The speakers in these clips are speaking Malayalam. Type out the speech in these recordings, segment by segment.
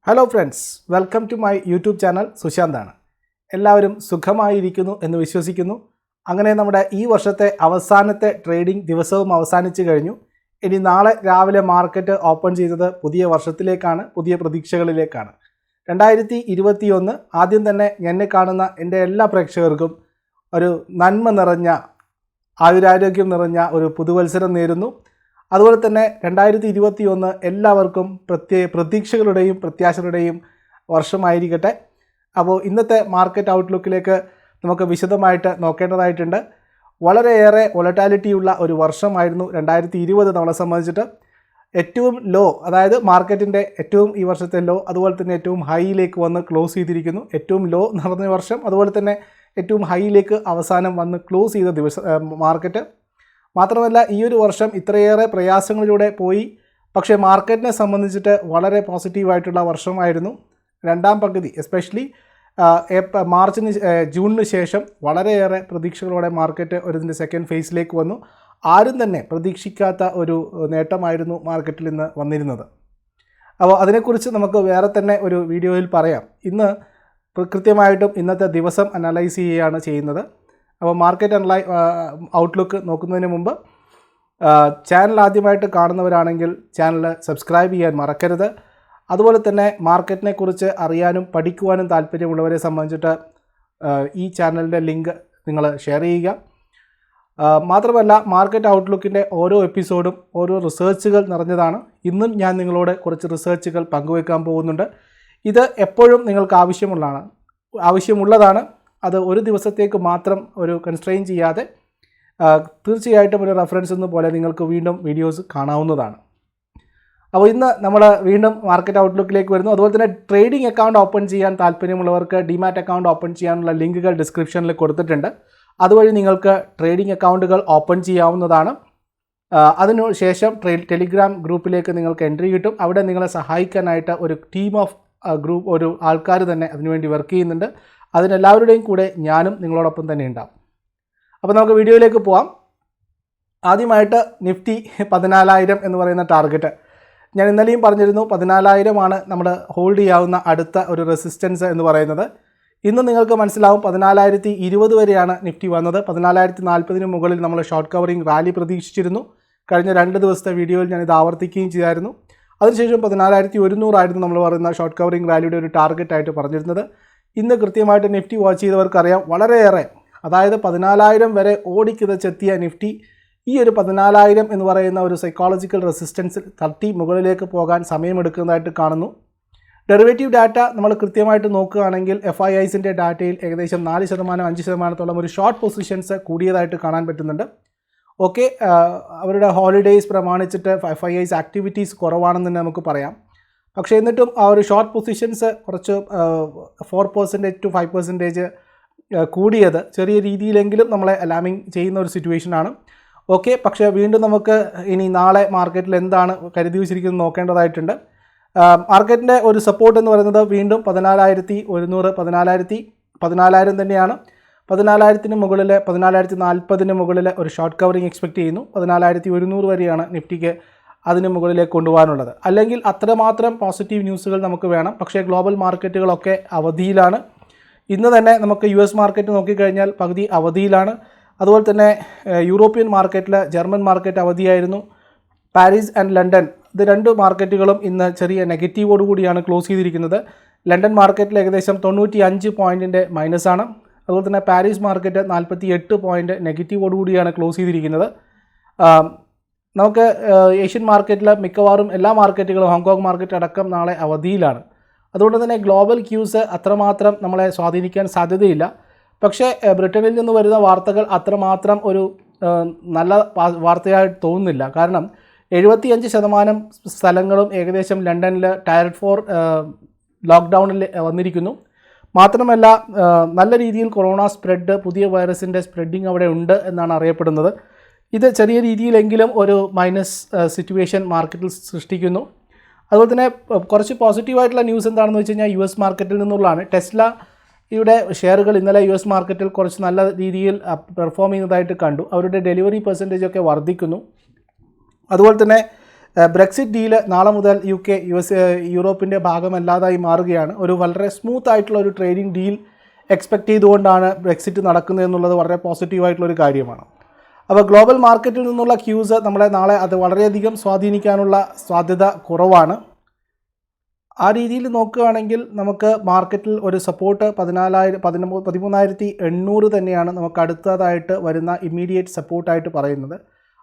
Hello friends, welcome to my YouTube channel. സുശാന്താണ്. എല്ലാവരും സുഖമായിരിക്കുന്നു എന്ന് വിശ്വസിക്കുന്നു. അങ്ങനെ നമ്മുടെ ഈ വർഷത്തെ അവസാനത്തെ ട്രേഡിംഗ് ദിവസവും അവസാനിച്ചു കഴിഞ്ഞു. ഇനി നാളെ രാവിലെ മാർക്കറ്റ് ഓപ്പൺ ചെയ്തത് പുതിയ വർഷത്തിലേക്കാണ്, പുതിയ പ്രതീക്ഷകളിലേക്കാണ്. 2021 ആദ്യം തന്നെ എന്നെ കാണുന്ന എൻ്റെ എല്ലാ പ്രേക്ഷകർക്കും ഒരു നന്മ നിറഞ്ഞ, ആയുരാരോഗ്യം നിറഞ്ഞ ഒരു പുതുവത്സരം നേരുന്നു. അതുപോലെ തന്നെ 2021 എല്ലാവർക്കും പ്രതീക്ഷകളുടെയും പ്രത്യാശകളുടെയും വർഷമായിരിക്കട്ടെ. അപ്പോൾ ഇന്നത്തെ മാർക്കറ്റ് ഔട്ട്ലുക്കിലേക്ക് നമുക്ക് വിശദമായിട്ട് നോക്കേണ്ടതായിട്ടുണ്ട്. വളരെയേറെ വൊളറ്റാലിറ്റിയുള്ള ഒരു വർഷമായിരുന്നു 2020 നമ്മളെ സംബന്ധിച്ചിട്ട്. ഏറ്റവും ലോ, അതായത് മാർക്കറ്റിൻ്റെ ഏറ്റവും ഈ വർഷത്തെ ലോ, അതുപോലെ തന്നെ ഏറ്റവും ഹൈയിലേക്ക് വന്ന് ക്ലോസ് ചെയ്തിരിക്കുന്നു. ഏറ്റവും ലോ നടന്ന വർഷം, അതുപോലെ തന്നെ ഏറ്റവും ഹൈയിലേക്ക് അവസാനം വന്ന് ക്ലോസ് ചെയ്ത മാർക്കറ്റ്. മാത്രമല്ല, ഈ ഒരു വർഷം ഇത്രയേറെ പ്രയാസങ്ങളിലൂടെ പോയി, പക്ഷേ മാർക്കറ്റിനെ സംബന്ധിച്ചിട്ട് വളരെ പോസിറ്റീവായിട്ടുള്ള വർഷമായിരുന്നു. രണ്ടാം പകുതി എസ്പെഷ്യലി ജൂണിന് ശേഷം വളരെയേറെ പ്രതീക്ഷകളോടെ മാർക്കറ്റ് ഇതിൻ്റെ സെക്കൻഡ് ഫേസിലേക്ക് വന്നു. ആരും തന്നെ പ്രതീക്ഷിക്കാത്ത ഒരു നേട്ടമായിരുന്നു മാർക്കറ്റിൽ ഇന്ന് വന്നിരുന്നത്. അപ്പോൾ അതിനെക്കുറിച്ച് നമുക്ക് വേറെ തന്നെ ഒരു വീഡിയോയിൽ പറയാം. ഇന്ന് കൃത്യമായിട്ടും ഇന്നത്തെ ദിവസം അനലൈസ് ചെയ്യുകയാണ് ചെയ്യുന്നത്. അപ്പോൾ മാർക്കറ്റ് ഔട്ട്ലുക്ക് നോക്കുന്നതിന് മുമ്പ് ചാനൽ ആദ്യമായിട്ട് കാണുന്നവരാണെങ്കിൽ ചാനൽ സബ്സ്ക്രൈബ് ചെയ്യാൻ മറക്കരുത്. അതുപോലെ തന്നെ മാർക്കറ്റിനെ കുറിച്ച് അറിയാനും പഠിക്കുവാനും താല്പര്യമുള്ളവരെ സംബന്ധിച്ചിട്ട് ഈ ചാനലിൻ്റെ ലിങ്ക് നിങ്ങൾ ഷെയർ ചെയ്യുക. മാത്രമല്ല, മാർക്കറ്റ് ഔട്ട്ലുക്കിൻ്റെ ഓരോ എപ്പിസോഡും ഓരോ റിസർച്ചുകൾ നിറഞ്ഞതാണ്. ഇന്നും ഞാൻ നിങ്ങളോട് കുറച്ച് റിസർച്ചുകൾ പങ്കുവെക്കാൻ പോകുന്നുണ്ട്. ഇത് എപ്പോഴും നിങ്ങൾക്ക് ആവശ്യമുള്ളതാണ്. അത് ഒരു ദിവസത്തേക്ക് മാത്രം ഒരു കൺസ്ട്രെയിൻ ചെയ്യാതെ തീർച്ചയായിട്ടും ഒരു റെഫറൻസ് എന്ന പോലെ നിങ്ങൾക്ക് വീണ്ടും വീഡിയോസ് കാണാവുന്നതാണ്. അപ്പോൾ ഇന്ന് നമ്മൾ വീണ്ടും മാർക്കറ്റ് ഔട്ട്ലുക്കിലേക്ക് വരുന്നു. അതുപോലെ തന്നെ ട്രേഡിംഗ് അക്കൗണ്ട് ഓപ്പൺ ചെയ്യാൻ താല്പര്യമുള്ളവർക്ക് ഡിമാറ്റ് അക്കൗണ്ട് ഓപ്പൺ ചെയ്യാനുള്ള ലിങ്കുകൾ ഡിസ്ക്രിപ്ഷനിൽ കൊടുത്തിട്ടുണ്ട്. അതുവഴി നിങ്ങൾക്ക് ട്രേഡിംഗ് അക്കൗണ്ടുകൾ ഓപ്പൺ ചെയ്യാവുന്നതാണ്. അതിനുശേഷം ടെലിഗ്രാം ഗ്രൂപ്പിലേക്ക് നിങ്ങൾക്ക് എൻട്രി കിട്ടും. അവിടെ നിങ്ങളെ സഹായിക്കാനായിട്ട് ഒരു ടീം ഓഫ് ഒരു ആൾക്കാർ തന്നെ അതിനുവേണ്ടി വർക്ക് ചെയ്യുന്നുണ്ട്. അതിനെല്ലാവരുടെയും കൂടെ ഞാനും നിങ്ങളോടൊപ്പം തന്നെ ഉണ്ടാവും. അപ്പോൾ നമുക്ക് വീഡിയോയിലേക്ക് പോവാം. ആദ്യമായിട്ട് നിഫ്റ്റി 14,000 എന്ന് പറയുന്ന ടാർഗറ്റ് ഞാൻ ഇന്നലെയും പറഞ്ഞിരുന്നു. 14,000 നമ്മൾ ഹോൾഡ് ചെയ്യാവുന്ന അടുത്ത ഒരു റെസിസ്റ്റൻസ് എന്ന് പറയുന്നത്. ഇന്ന് നിങ്ങൾക്ക് മനസ്സിലാവും 14,020 വരെയാണ് നിഫ്റ്റി വന്നത്. 14,040 മുകളിൽ നമ്മൾ ഷോർട്ട് കവറിംഗ് റാലി പ്രതീക്ഷിച്ചിരുന്നു. കഴിഞ്ഞ 2 ദിവസത്തെ വീഡിയോയിൽ ഞാനിത് ആവർത്തിക്കുകയും ചെയ്തായിരുന്നു. അതിനുശേഷം 14,100 ആയിരുന്നു നമ്മൾ പറയുന്ന ഷോർട്ട് കവറിംഗ് റാലിയുടെ ഒരു ടാർഗറ്റായിട്ട് പറഞ്ഞിരുന്നത്. ഇന്ന് കൃത്യമായിട്ട് നിഫ്റ്റി വാച്ച് ചെയ്തവർക്കറിയാം, വളരെയേറെ, അതായത് 14,000 വരെ ഓടിക്കിതച്ചെത്തിയ നിഫ്റ്റി ഈ ഒരു 14,000 എന്ന് പറയുന്ന ഒരു സൈക്കോളജിക്കൽ റെസിസ്റ്റൻസിൽ തട്ടി മുകളിലേക്ക് പോകാൻ സമയമെടുക്കുന്നതായിട്ട് കാണുന്നു. ഡെറിവേറ്റീവ് ഡാറ്റ നമ്മൾ കൃത്യമായിട്ട് നോക്കുകയാണെങ്കിൽ FIIസിൻ്റെ ഡാറ്റയിൽ ഏകദേശം 4%, 5% ഒരു ഷോർട്ട് പൊസിഷൻസ് കൂടിയതായിട്ട് കാണാൻ പറ്റുന്നുണ്ട്. ഓക്കെ, അവരുടെ ഹോളിഡേയ്സ് പ്രമാണിച്ചിട്ട് FIIസ് ആക്ടിവിറ്റീസ് കുറവാണെന്ന് തന്നെ നമുക്ക് പറയാം. പക്ഷേ എന്നിട്ടും ആ ഒരു ഷോർട്ട് പൊസിഷൻസ് കുറച്ച് 4% to 5% കൂടിയത് ചെറിയ രീതിയിലെങ്കിലും നമ്മളെ അലാമിങ് ചെയ്യുന്ന ഒരു സിറ്റുവേഷനാണ്. ഓക്കെ, പക്ഷേ വീണ്ടും നമുക്ക് ഇനി നാളെ മാർക്കറ്റിൽ എന്താണ് കരുതി വച്ചിരിക്കുന്നത് നോക്കേണ്ടതായിട്ടുണ്ട്. മാർക്കറ്റിൻ്റെ ഒരു സപ്പോർട്ട് എന്ന് പറയുന്നത് വീണ്ടും 14,100, 14,000 തന്നെയാണ്. 14,000 മുകളിൽ 14,040 മുകളിൽ ഒരു ഷോർട്ട് കവറിങ് എക്സ്പെക്റ്റ് ചെയ്യുന്നു. 14,100 വരെയാണ് നിഫ്റ്റിക്ക് അതിന് മുകളിലേക്ക് കൊണ്ടുപോകാനുള്ളത്. അല്ലെങ്കിൽ അത്രമാത്രം പോസിറ്റീവ് ന്യൂസുകൾ നമുക്ക് വേണം. പക്ഷേ ഗ്ലോബൽ മാർക്കറ്റുകളൊക്കെ അവധിയിലാണ്. ഇന്ന് തന്നെ നമുക്ക് US മാർക്കറ്റ് നോക്കിക്കഴിഞ്ഞാൽ പകുതി അവധിയിലാണ്. അതുപോലെ തന്നെ യൂറോപ്യൻ മാർക്കറ്റിൽ ജർമ്മൻ മാർക്കറ്റ് അവധിയായിരുന്നു. പാരീസ് ആൻഡ് ലണ്ടൻ, ഇത് 2 മാർക്കറ്റുകളും ഇന്ന് ചെറിയ നെഗറ്റീവോടുകൂടിയാണ് ക്ലോസ് ചെയ്തിരിക്കുന്നത്. ലണ്ടൻ മാർക്കറ്റിൽ ഏകദേശം 95 പോയിൻറ്റിൻ്റെ മൈനസാണ്. അതുപോലെ തന്നെ പാരീസ് മാർക്കറ്റ് 48 പോയിൻറ്റ് നെഗറ്റീവോടുകൂടിയാണ് ക്ലോസ് ചെയ്തിരിക്കുന്നത്. നമുക്ക് ഏഷ്യൻ മാർക്കറ്റിൽ മിക്കവാറും എല്ലാ മാർക്കറ്റുകളും, ഹോങ്കോങ് മാർക്കറ്റ് അടക്കം നാളെ അവധിയിലാണ്. അതുകൊണ്ട് തന്നെ ഗ്ലോബൽ ക്യൂസ് അത്രമാത്രം നമ്മളെ സ്വാധീനിക്കാൻ സാധ്യതയില്ല. പക്ഷേ ബ്രിട്ടനിൽ നിന്ന് വരുന്ന വാർത്തകൾ അത്രമാത്രം ഒരു നല്ല വാർത്തയായിട്ട് തോന്നുന്നില്ല. കാരണം 75% സ്ഥലങ്ങളും ഏകദേശം ലണ്ടനിൽ ടയർ 4 ലോക്ക്ഡൗണിൽ വന്നിരിക്കുന്നു. മാത്രമല്ല, നല്ല രീതിയിൽ കൊറോണ സ്പ്രെഡ്, പുതിയ വൈറസിൻ്റെ സ്പ്രെഡിങ് അവിടെ ഉണ്ട് എന്നാണ് അറിയപ്പെടുന്നത്. ഇത് ചെറിയ രീതിയിലെങ്കിലും ഒരു മൈനസ് സിറ്റുവേഷൻ മാർക്കറ്റിൽ സൃഷ്ടിക്കുന്നു. അതുപോലെ തന്നെ കുറച്ച് പോസിറ്റീവായിട്ടുള്ള ന്യൂസ് എന്താണെന്ന് വെച്ച് കഴിഞ്ഞാൽ US മാർക്കറ്റിൽ നിന്നുള്ളതാണ്. ടെസ്ലയുടെ ഷെയറുകൾ ഇന്നലെ US മാർക്കറ്റിൽ കുറച്ച് നല്ല രീതിയിൽ പെർഫോം ചെയ്യുന്നതായിട്ട് കണ്ടു. അവരുടെ ഡെലിവറി പെർസെൻറ്റേജ് ഒക്കെ വർദ്ധിക്കുന്നു. അതുപോലെ തന്നെ ബ്രെക്സിറ്റ് ഡീല് നാളെ മുതൽ UK യൂറോപ്പിൻ്റെ ഭാഗമല്ലാതായി മാറുകയാണ്. ഒരു വളരെ സ്മൂത്ത് ആയിട്ടുള്ള ഒരു ട്രേഡിംഗ് ഡീൽ എക്സ്പെക്റ്റ് ചെയ്തുകൊണ്ടാണ് ബ്രെക്സിറ്റ് നടക്കുന്നത് എന്നുള്ളത് വളരെ പോസിറ്റീവായിട്ടുള്ളൊരു കാര്യമാണ്. അപ്പോൾ ഗ്ലോബൽ മാർക്കറ്റിൽ നിന്നുള്ള ക്യൂസ് നമ്മളെ നാളെ അത് വളരെയധികം സ്വാധീനിക്കാനുള്ള സാധ്യത കുറവാണ്. ആ രീതിയിൽ നോക്കുകയാണെങ്കിൽ നമുക്ക് മാർക്കറ്റിൽ ഒരു സപ്പോർട്ട് 13,800 തന്നെയാണ് നമുക്ക് അടുത്തതായിട്ട് വരുന്ന ഇമ്മീഡിയറ്റ് സപ്പോർട്ടായിട്ട് പറയുന്നത്.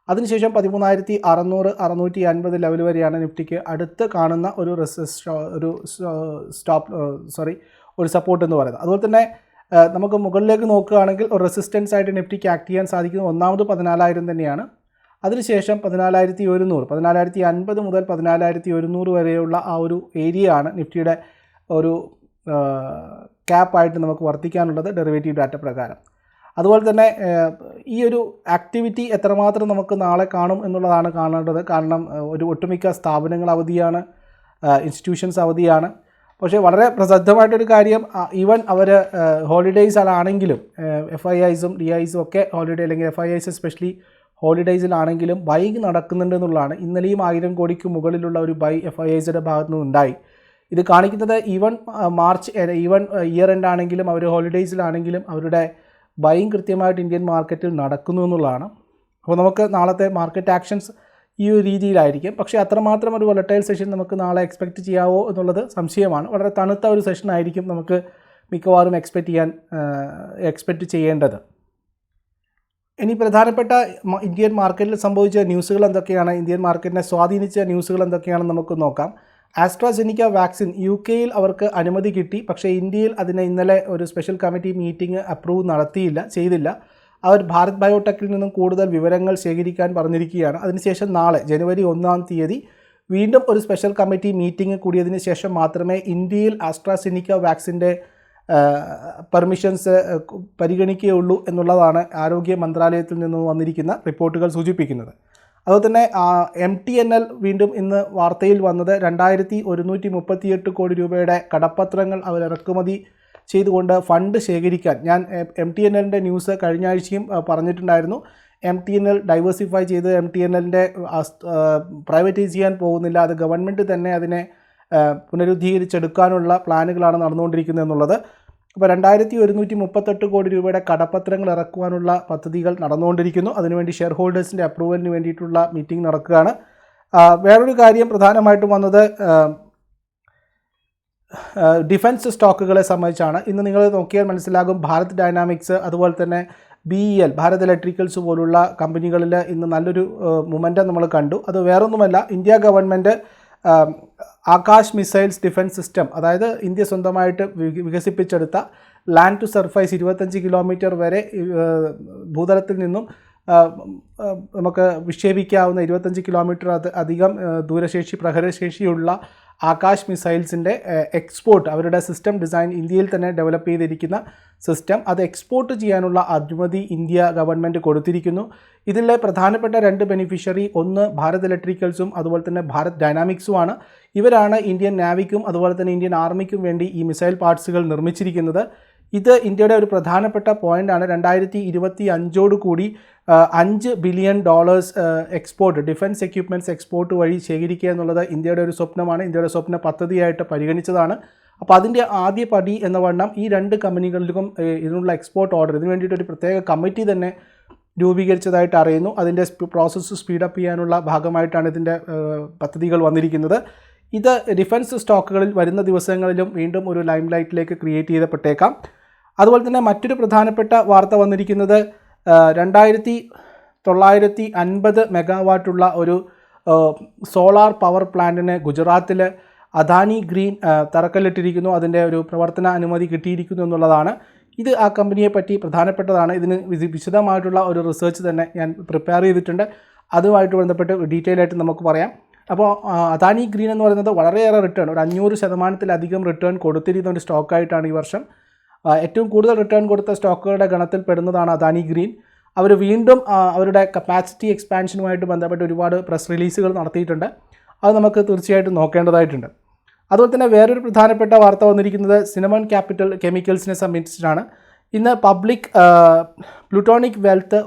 അതിനുശേഷം 13,600 650 ലെവൽ വരെയാണ് നിഫ്റ്റിക്ക് അടുത്ത് കാണുന്ന ഒരു സപ്പോർട്ട് എന്ന് പറയുന്നത്. അതുപോലെ തന്നെ നമുക്ക് മുകളിലേക്ക് നോക്കുകയാണെങ്കിൽ ഒരു റെസിസ്റ്റൻസ് ആയിട്ട് നിഫ്റ്റിക്ക് ആക്ട് ചെയ്യാൻ സാധിക്കുന്നത് ഒന്നാമത് 14,000 തന്നെയാണ്. അതിനുശേഷം 14,100 14,050 മുതൽ 14,100 വരെയുള്ള ആ ഒരു ഏരിയ ആണ് നിഫ്റ്റിയുടെ ഒരു ക്യാപ്പായിട്ട് നമുക്ക് വർത്തിക്കാനുള്ളത് ഡെറിവേറ്റീവ് ഡാറ്റ പ്രകാരം. അതുപോലെ തന്നെ ഈ ഒരു ആക്ടിവിറ്റി എത്രമാത്രം നമുക്ക് നാളെ കാണും എന്നുള്ളതാണ് കാണേണ്ടത്. കാരണം ഒരു ഒട്ടുമിക്ക സ്ഥാപനങ്ങൾ അവധിയാണ്, ഇൻസ്റ്റിറ്റ്യൂഷൻസ് അവധിയാണ്. പക്ഷേ വളരെ പ്രസിദ്ധമായിട്ടൊരു കാര്യം, ഈവൻ അവർ ഹോളിഡേയ്സിലാണെങ്കിലും FIIസും DIസും ഒക്കെ ഹോളിഡേ അല്ലെങ്കിൽ FIIs എസ്പെഷ്യലി ഹോളിഡേയ്സിലാണെങ്കിലും ബൈ നടക്കുന്നുണ്ട് എന്നുള്ളതാണ്. ഇന്നലെയും 1000 കോടിക്ക് മുകളിലുള്ള ഒരു ബൈ FIIസിൻ്റെ ഭാഗത്തു നിന്നുണ്ടായി. ഇത് കാണിക്കുന്നത് ഈവൻ ഇയർ എൻഡ് ആണെങ്കിലും അവർ ഹോളിഡേയ്സിലാണെങ്കിലും അവരുടെ ബൈയിങ് കൃത്യമായിട്ട് ഇന്ത്യൻ മാർക്കറ്റിൽ നടക്കുന്നു എന്നുള്ളതാണ്. അപ്പോൾ നമുക്ക് നാളത്തെ മാർക്കറ്റ് ആക്ഷൻസ് ഈ ഒരു രീതിയിലായിരിക്കും. പക്ഷേ അത്രമാത്രം ഒരു വോളറ്റൈൽ സെഷൻ നമുക്ക് നാളെ എക്സ്പെക്റ്റ് ചെയ്യാവോ എന്നുള്ളത് സംശയമാണ്. വളരെ തണുത്ത ഒരു സെഷൻ ആയിരിക്കും നമുക്ക് മിക്കവാറും എക്സ്പെക്റ്റ് ചെയ്യേണ്ടത്. ഇനി പ്രധാനപ്പെട്ട ഇന്ത്യൻ മാർക്കറ്റിൽ സംഭവിച്ച ന്യൂസുകൾ എന്തൊക്കെയാണ്, ഇന്ത്യൻ മാർക്കറ്റിനെ സ്വാധീനിച്ച ന്യൂസുകൾ എന്തൊക്കെയാണെന്ന് നമുക്ക് നോക്കാം. ആസ്ട്രാസെനിക്ക വാക്സിൻ UK-യിൽ അവർക്ക് അനുമതി കിട്ടി. പക്ഷേ ഇന്ത്യയിൽ അതിനെ ഇന്നലെ ഒരു സ്പെഷ്യൽ കമ്മിറ്റി മീറ്റിംഗ് അപ്രൂവ് ചെയ്തില്ല. അവർ ഭാരത് ബയോടെക്കിൽ നിന്നും കൂടുതൽ വിവരങ്ങൾ ശേഖരിക്കാൻ പറഞ്ഞിരിക്കുകയാണ്. അതിനുശേഷം നാളെ ജനുവരി 1-ാം തീയതി വീണ്ടും ഒരു സ്പെഷ്യൽ കമ്മിറ്റി മീറ്റിംഗ് കൂടിയതിന് ശേഷം മാത്രമേ ഇന്ത്യയിൽ ആസ്ട്രാസെനിക്ക വാക്സിൻ്റെ പെർമിഷൻസ് പരിഗണിക്കുകയുള്ളൂ എന്നുള്ളതാണ് ആരോഗ്യ മന്ത്രാലയത്തിൽ നിന്ന് വന്നിരിക്കുന്ന റിപ്പോർട്ടുകൾ സൂചിപ്പിക്കുന്നത്. അതുപോലെ തന്നെ MTNL വീണ്ടും ഇന്ന് വാർത്തയിൽ വന്നത് 2,138 കോടി രൂപയുടെ കടപ്പത്രങ്ങൾ അവർ ഇറക്കുമതി ചെയ്തുകൊണ്ട് ഫണ്ട് ശേഖരിക്കാൻ. ഞാൻ MTNLൻ്റെ ന്യൂസ് കഴിഞ്ഞ ആഴ്ചയും പറഞ്ഞിട്ടുണ്ടായിരുന്നു. MTNL ഡൈവേഴ്സിഫൈ ചെയ്ത് MTNLൻ്റെ പ്രൈവറ്റൈസ് ചെയ്യാൻ പോകുന്നില്ല, അത് ഗവൺമെൻറ് തന്നെ അതിനെ പുനരുദ്ധീകരിച്ചെടുക്കാനുള്ള പ്ലാനുകളാണ് നടന്നുകൊണ്ടിരിക്കുന്നത് എന്നുള്ളത്. അപ്പോൾ 2,138 കോടി രൂപയുടെ കടപ്പത്രങ്ങൾ ഇറക്കുവാനുള്ള പദ്ധതികൾ നടന്നുകൊണ്ടിരിക്കുന്നു. അതിനുവേണ്ടി ഷെയർ ഹോൾഡേഴ്സിൻ്റെ അപ്രൂവലിന് വേണ്ടിയിട്ടുള്ള മീറ്റിംഗ് നടക്കുകയാണ്. വേറൊരു കാര്യം പ്രധാനമായിട്ടും വന്നത് ഡിഫൻസ് സ്റ്റോക്കുകളെ സംബന്ധിച്ചാണ്. ഇന്ന് നിങ്ങൾ നോക്കിയാൽ മനസ്സിലാകും, ഭാരത് ഡൈനാമിക്സ് അതുപോലെ തന്നെ BEL ഭാരത് ഇലക്ട്രിക്കൽസ് പോലുള്ള കമ്പനികളിൽ ഇന്ന് നല്ലൊരു മൊമെൻറ്റം നമ്മൾ കണ്ടു. അത് വേറൊന്നുമല്ല, India government Akash missiles defence system, അതായത് ഇന്ത്യ സ്വന്തമായിട്ട് വികസിപ്പിച്ചെടുത്ത ലാൻഡ് ടു സർഫേസ് 25 കിലോമീറ്റർ വരെ ഭൂതലത്തിൽ നിന്നും നമുക്ക് വിക്ഷേപിക്കാവുന്ന 25 കിലോമീറ്റർ അധികം ദൂരശേഷി പ്രഹരശേഷിയുള്ള ആകാശ് മിസൈൽസിൻ്റെ എക്സ്പോർട്ട്, അവരുടെ സിസ്റ്റം ഡിസൈൻ ഇന്ത്യയിൽ തന്നെ ഡെവലപ്പ് ചെയ്തിരിക്കുന്ന സിസ്റ്റം, അത് എക്സ്പോർട്ട് ചെയ്യാനുള്ള അനുമതി ഇന്ത്യ ഗവൺമെൻറ് കൊടുത്തിരിക്കുന്നു. ഇതിലെ പ്രധാനപ്പെട്ട 2 ബെനിഫിഷ്യറി, ഒന്ന് ഭാരത് ഇലക്ട്രിക്കൽസും അതുപോലെ തന്നെ ഭാരത് ഡൈനാമിക്സുമാണ്. ഇവരാണ് ഇന്ത്യൻ നാവിക്കും അതുപോലെ തന്നെ ഇന്ത്യൻ ആർമിക്കും വേണ്ടി ഈ മിസൈൽ പാർട്സുകൾ നിർമ്മിച്ചിരിക്കുന്നത്. ഇത് ഇന്ത്യയുടെ ഒരു പ്രധാനപ്പെട്ട പോയിൻ്റാണ്. 2025 കൂടി $5 billion export, defence equipments export വഴി ശേഖരിക്കുക എന്നുള്ളത് ഇന്ത്യയുടെ ഒരു സ്വപ്നമാണ്, ഇന്ത്യയുടെ സ്വപ്ന പദ്ധതിയായിട്ട് പരിഗണിച്ചതാണ്. അപ്പോൾ അതിൻ്റെ ആദ്യ പടി എന്ന വണ്ണം ഈ 2 കമ്പനികളിലും ഇതിനുള്ള എക്സ്പോർട്ട് ഓർഡർ, ഇതിനു വേണ്ടിയിട്ടൊരു പ്രത്യേക കമ്മിറ്റി തന്നെ രൂപീകരിച്ചതായിട്ട് അറിയുന്നു. അതിൻ്റെ പ്രോസസ്സ് സ്പീഡപ്പ് ചെയ്യാനുള്ള ഭാഗമായിട്ടാണ് ഇതിൻ്റെ പദ്ധതികൾ വന്നിരിക്കുന്നത്. ഇത് ഡിഫൻസ് സ്റ്റോക്കുകളിൽ വരുന്ന ദിവസങ്ങളിലും വീണ്ടും ഒരു ലൈം ലൈറ്റിലേക്ക് ക്രിയേറ്റ് ചെയ്യപ്പെട്ടേക്കാം. അതുപോലെ തന്നെ മറ്റൊരു പ്രധാനപ്പെട്ട വാർത്ത വന്നിരിക്കുന്നത് 2,950 മെഗാവാട്ടുള്ള ഒരു സോളാർ പവർ പ്ലാന്റിന് ഗുജറാത്തിൽ അദാനി ഗ്രീൻ തറക്കല്ലിട്ടിരിക്കുന്നു. അതിൻ്റെ ഒരു പ്രവർത്തന അനുമതി കിട്ടിയിരിക്കുന്നു എന്നുള്ളതാണ്. ഇത് ആ കമ്പനിയെ പറ്റി പ്രധാനപ്പെട്ടതാണ്. ഇതിന് വിശദമായിട്ടുള്ള ഒരു റിസർച്ച് തന്നെ ഞാൻ പ്രിപ്പയർ ചെയ്തിട്ടുണ്ട്. അതുമായിട്ട് ബന്ധപ്പെട്ട് ഡീറ്റെയിൽ ആയിട്ട് നമുക്ക് പറയാം. അപ്പോൾ അദാനി ഗ്രീൻ എന്ന് പറയുന്നത് വളരെയേറെ റിട്ടേൺ, ഒരു 500% റിട്ടേൺ കൊടുത്തിരിക്കുന്ന ഒരു സ്റ്റോക്കായിട്ടാണ് ഈ വർഷം. ഏറ്റവും കൂടുതൽ റിട്ടേൺ കൊടുത്ത സ്റ്റോക്കുകളുടെ ഗണത്തിൽ പെടുന്നതാണ് അദാനി ഗ്രീൻ. അവർ വീണ്ടും അവരുടെ കപ്പാസിറ്റി എക്സ്പാൻഷനുമായിട്ട് ബന്ധപ്പെട്ട് ഒരുപാട് പ്രസ് റിലീസുകൾ നടത്തിയിട്ടുണ്ട്. അത് നമുക്ക് തീർച്ചയായിട്ടും നോക്കേണ്ടതായിട്ടുണ്ട്. അതുപോലെ തന്നെ വേറൊരു പ്രധാനപ്പെട്ട വാർത്ത വന്നിരിക്കുന്നത് സിനമൺ ക്യാപിറ്റൽ കെമിക്കൽസിനെ സംബന്ധിച്ചിട്ടാണ്. ഇന്ന് പബ്ലിക് പ്ലൂട്ടോണിക് വെൽത്ത്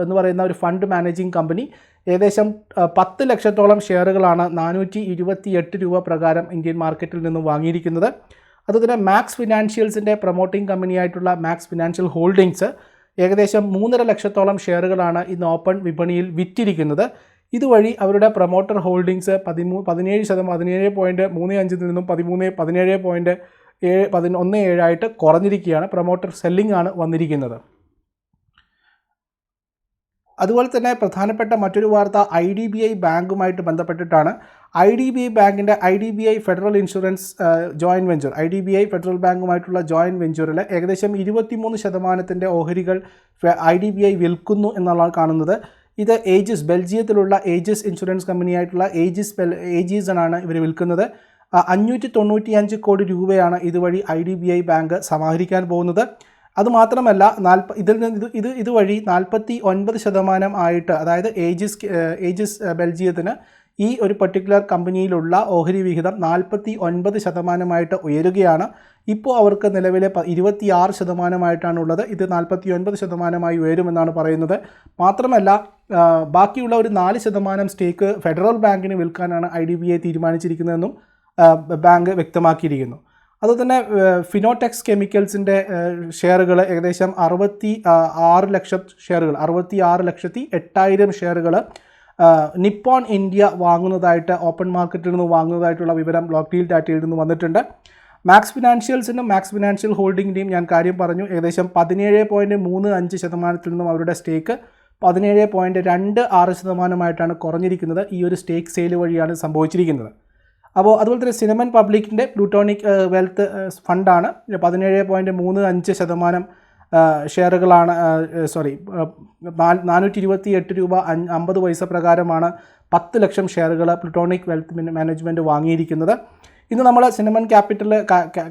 എന്ന് പറയുന്ന ഒരു ഫണ്ട് മാനേജിങ് കമ്പനി ഏകദേശം 10 ലക്ഷത്തോളം ഷെയറുകളാണ് 428 രൂപ പ്രകാരം ഇന്ത്യൻ മാർക്കറ്റിൽ നിന്നും വാങ്ങിയിരിക്കുന്നത്. അതുപോലെ മാക്സ് ഫിനാൻഷ്യൽസിൻ്റെ പ്രൊമോട്ടിംഗ് കമ്പനിയായിട്ടുള്ള മാക്സ് ഫിനാൻഷ്യൽ ഹോൾഡിങ്സ് ഏകദേശം 3.5 ലക്ഷത്തോളം ഷെയറുകളാണ് ഇന്ന് ഓപ്പൺ വിപണിയിൽ വിറ്റിരിക്കുന്നത്. ഇതുവഴി അവരുടെ പ്രൊമോട്ടർ ഹോൾഡിങ്സ് 17.35 നിന്നും 17.17 ആയിട്ട് കുറഞ്ഞിരിക്കുകയാണ്. പ്രൊമോട്ടർ സെല്ലിംഗ് ആണ് വന്നിരിക്കുന്നത്. അതുപോലെ തന്നെ പ്രധാനപ്പെട്ട മറ്റൊരു വാർത്ത IDBI ബാങ്കുമായിട്ട് ബന്ധപ്പെട്ടിട്ടാണ്. IDBI ബാങ്കിൻ്റെ IDBI federal insurance joint venture, IDBI federal ബാങ്കുമായിട്ടുള്ള ജോയിൻറ്റ് വെഞ്ചറിൽ ഏകദേശം 23% ഓഹരികൾ IDBI വിൽക്കുന്നു എന്നുള്ളതാണ് കാണുന്നത്. ഇത് ഏജിസ്, ബെൽജിയത്തിലുള്ള ഏജിസ് ഇൻഷുറൻസ് കമ്പനിയായിട്ടുള്ള ഏജീസ് ആണ് ഇവർ വിൽക്കുന്നത്. 595 കോടി രൂപയാണ് ഇതുവഴി IDBI ബാങ്ക് സമാഹരിക്കാൻ പോകുന്നത്. അതുമാത്രമല്ല ഇതുവഴി 49% ആയിട്ട്, അതായത് ഏജിസ് ബെൽജിയത്തിന് ഈ ഒരു പർട്ടിക്കുലർ കമ്പനിയിലുള്ള ഓഹരി വിഹിതം 49% ഉയരുകയാണ്. ഇപ്പോൾ അവർക്ക് നിലവിലെ 26% ഉള്ളത്. ഇത് 49% ഉയരുമെന്നാണ് പറയുന്നത്. മാത്രമല്ല ബാക്കിയുള്ള ഒരു 4% സ്റ്റേക്ക് ഫെഡറൽ ബാങ്കിന് വിൽക്കാനാണ് IDBI തീരുമാനിച്ചിരിക്കുന്നതെന്നും ബാങ്ക് വ്യക്തമാക്കിയിരിക്കുന്നു. അതുതന്നെ ഫിനോടെക്സ് കെമിക്കൽസിൻ്റെ ഷെയറുകൾ ഏകദേശം 66 ലക്ഷം ഷെയറുകൾ, 66,08,000 ഷെയറുകൾ നിപ്പോൺ ഇന്ത്യ വാങ്ങുന്നതായിട്ട്, ഓപ്പൺ മാർക്കറ്റിൽ നിന്ന് വാങ്ങുന്നതായിട്ടുള്ള വിവരം ലോക്ക്ഡീൽ ഡാറ്റയിൽ നിന്ന് വന്നിട്ടുണ്ട്. മാക്സ് ഫിനാൻഷ്യൽസിനും മാക്സ് ഫിനാൻഷ്യൽ ഹോൾഡിങ്ങിൻ്റെയും ഞാൻ കാര്യം പറഞ്ഞു. ഏകദേശം 17.35% നിന്നും അവരുടെ സ്റ്റേക്ക് 17.26% കുറഞ്ഞിരിക്കുന്നത്. ഈ ഒരു സ്റ്റേക്ക് സെയിൽ വഴിയാണ് സംഭവിച്ചിരിക്കുന്നത്. അപ്പോൾ അതുപോലെ തന്നെ സിനമൺ പബ്ലിക്കിൻ്റെ പ്ലൂട്ടോണിക് വെൽത്ത് ഫണ്ടാണ് 17.35% ഷെയറുകളാണ്, 428 രൂപ 50 പൈസ പ്രകാരമാണ് 10 ലക്ഷം ഷെയറുകൾ പ്ലൂട്ടോണിക് വെൽത്ത് മാനേജ്മെൻറ്റ് വാങ്ങിയിരിക്കുന്നത്. ഇന്ന് നമ്മൾ സിനമൺ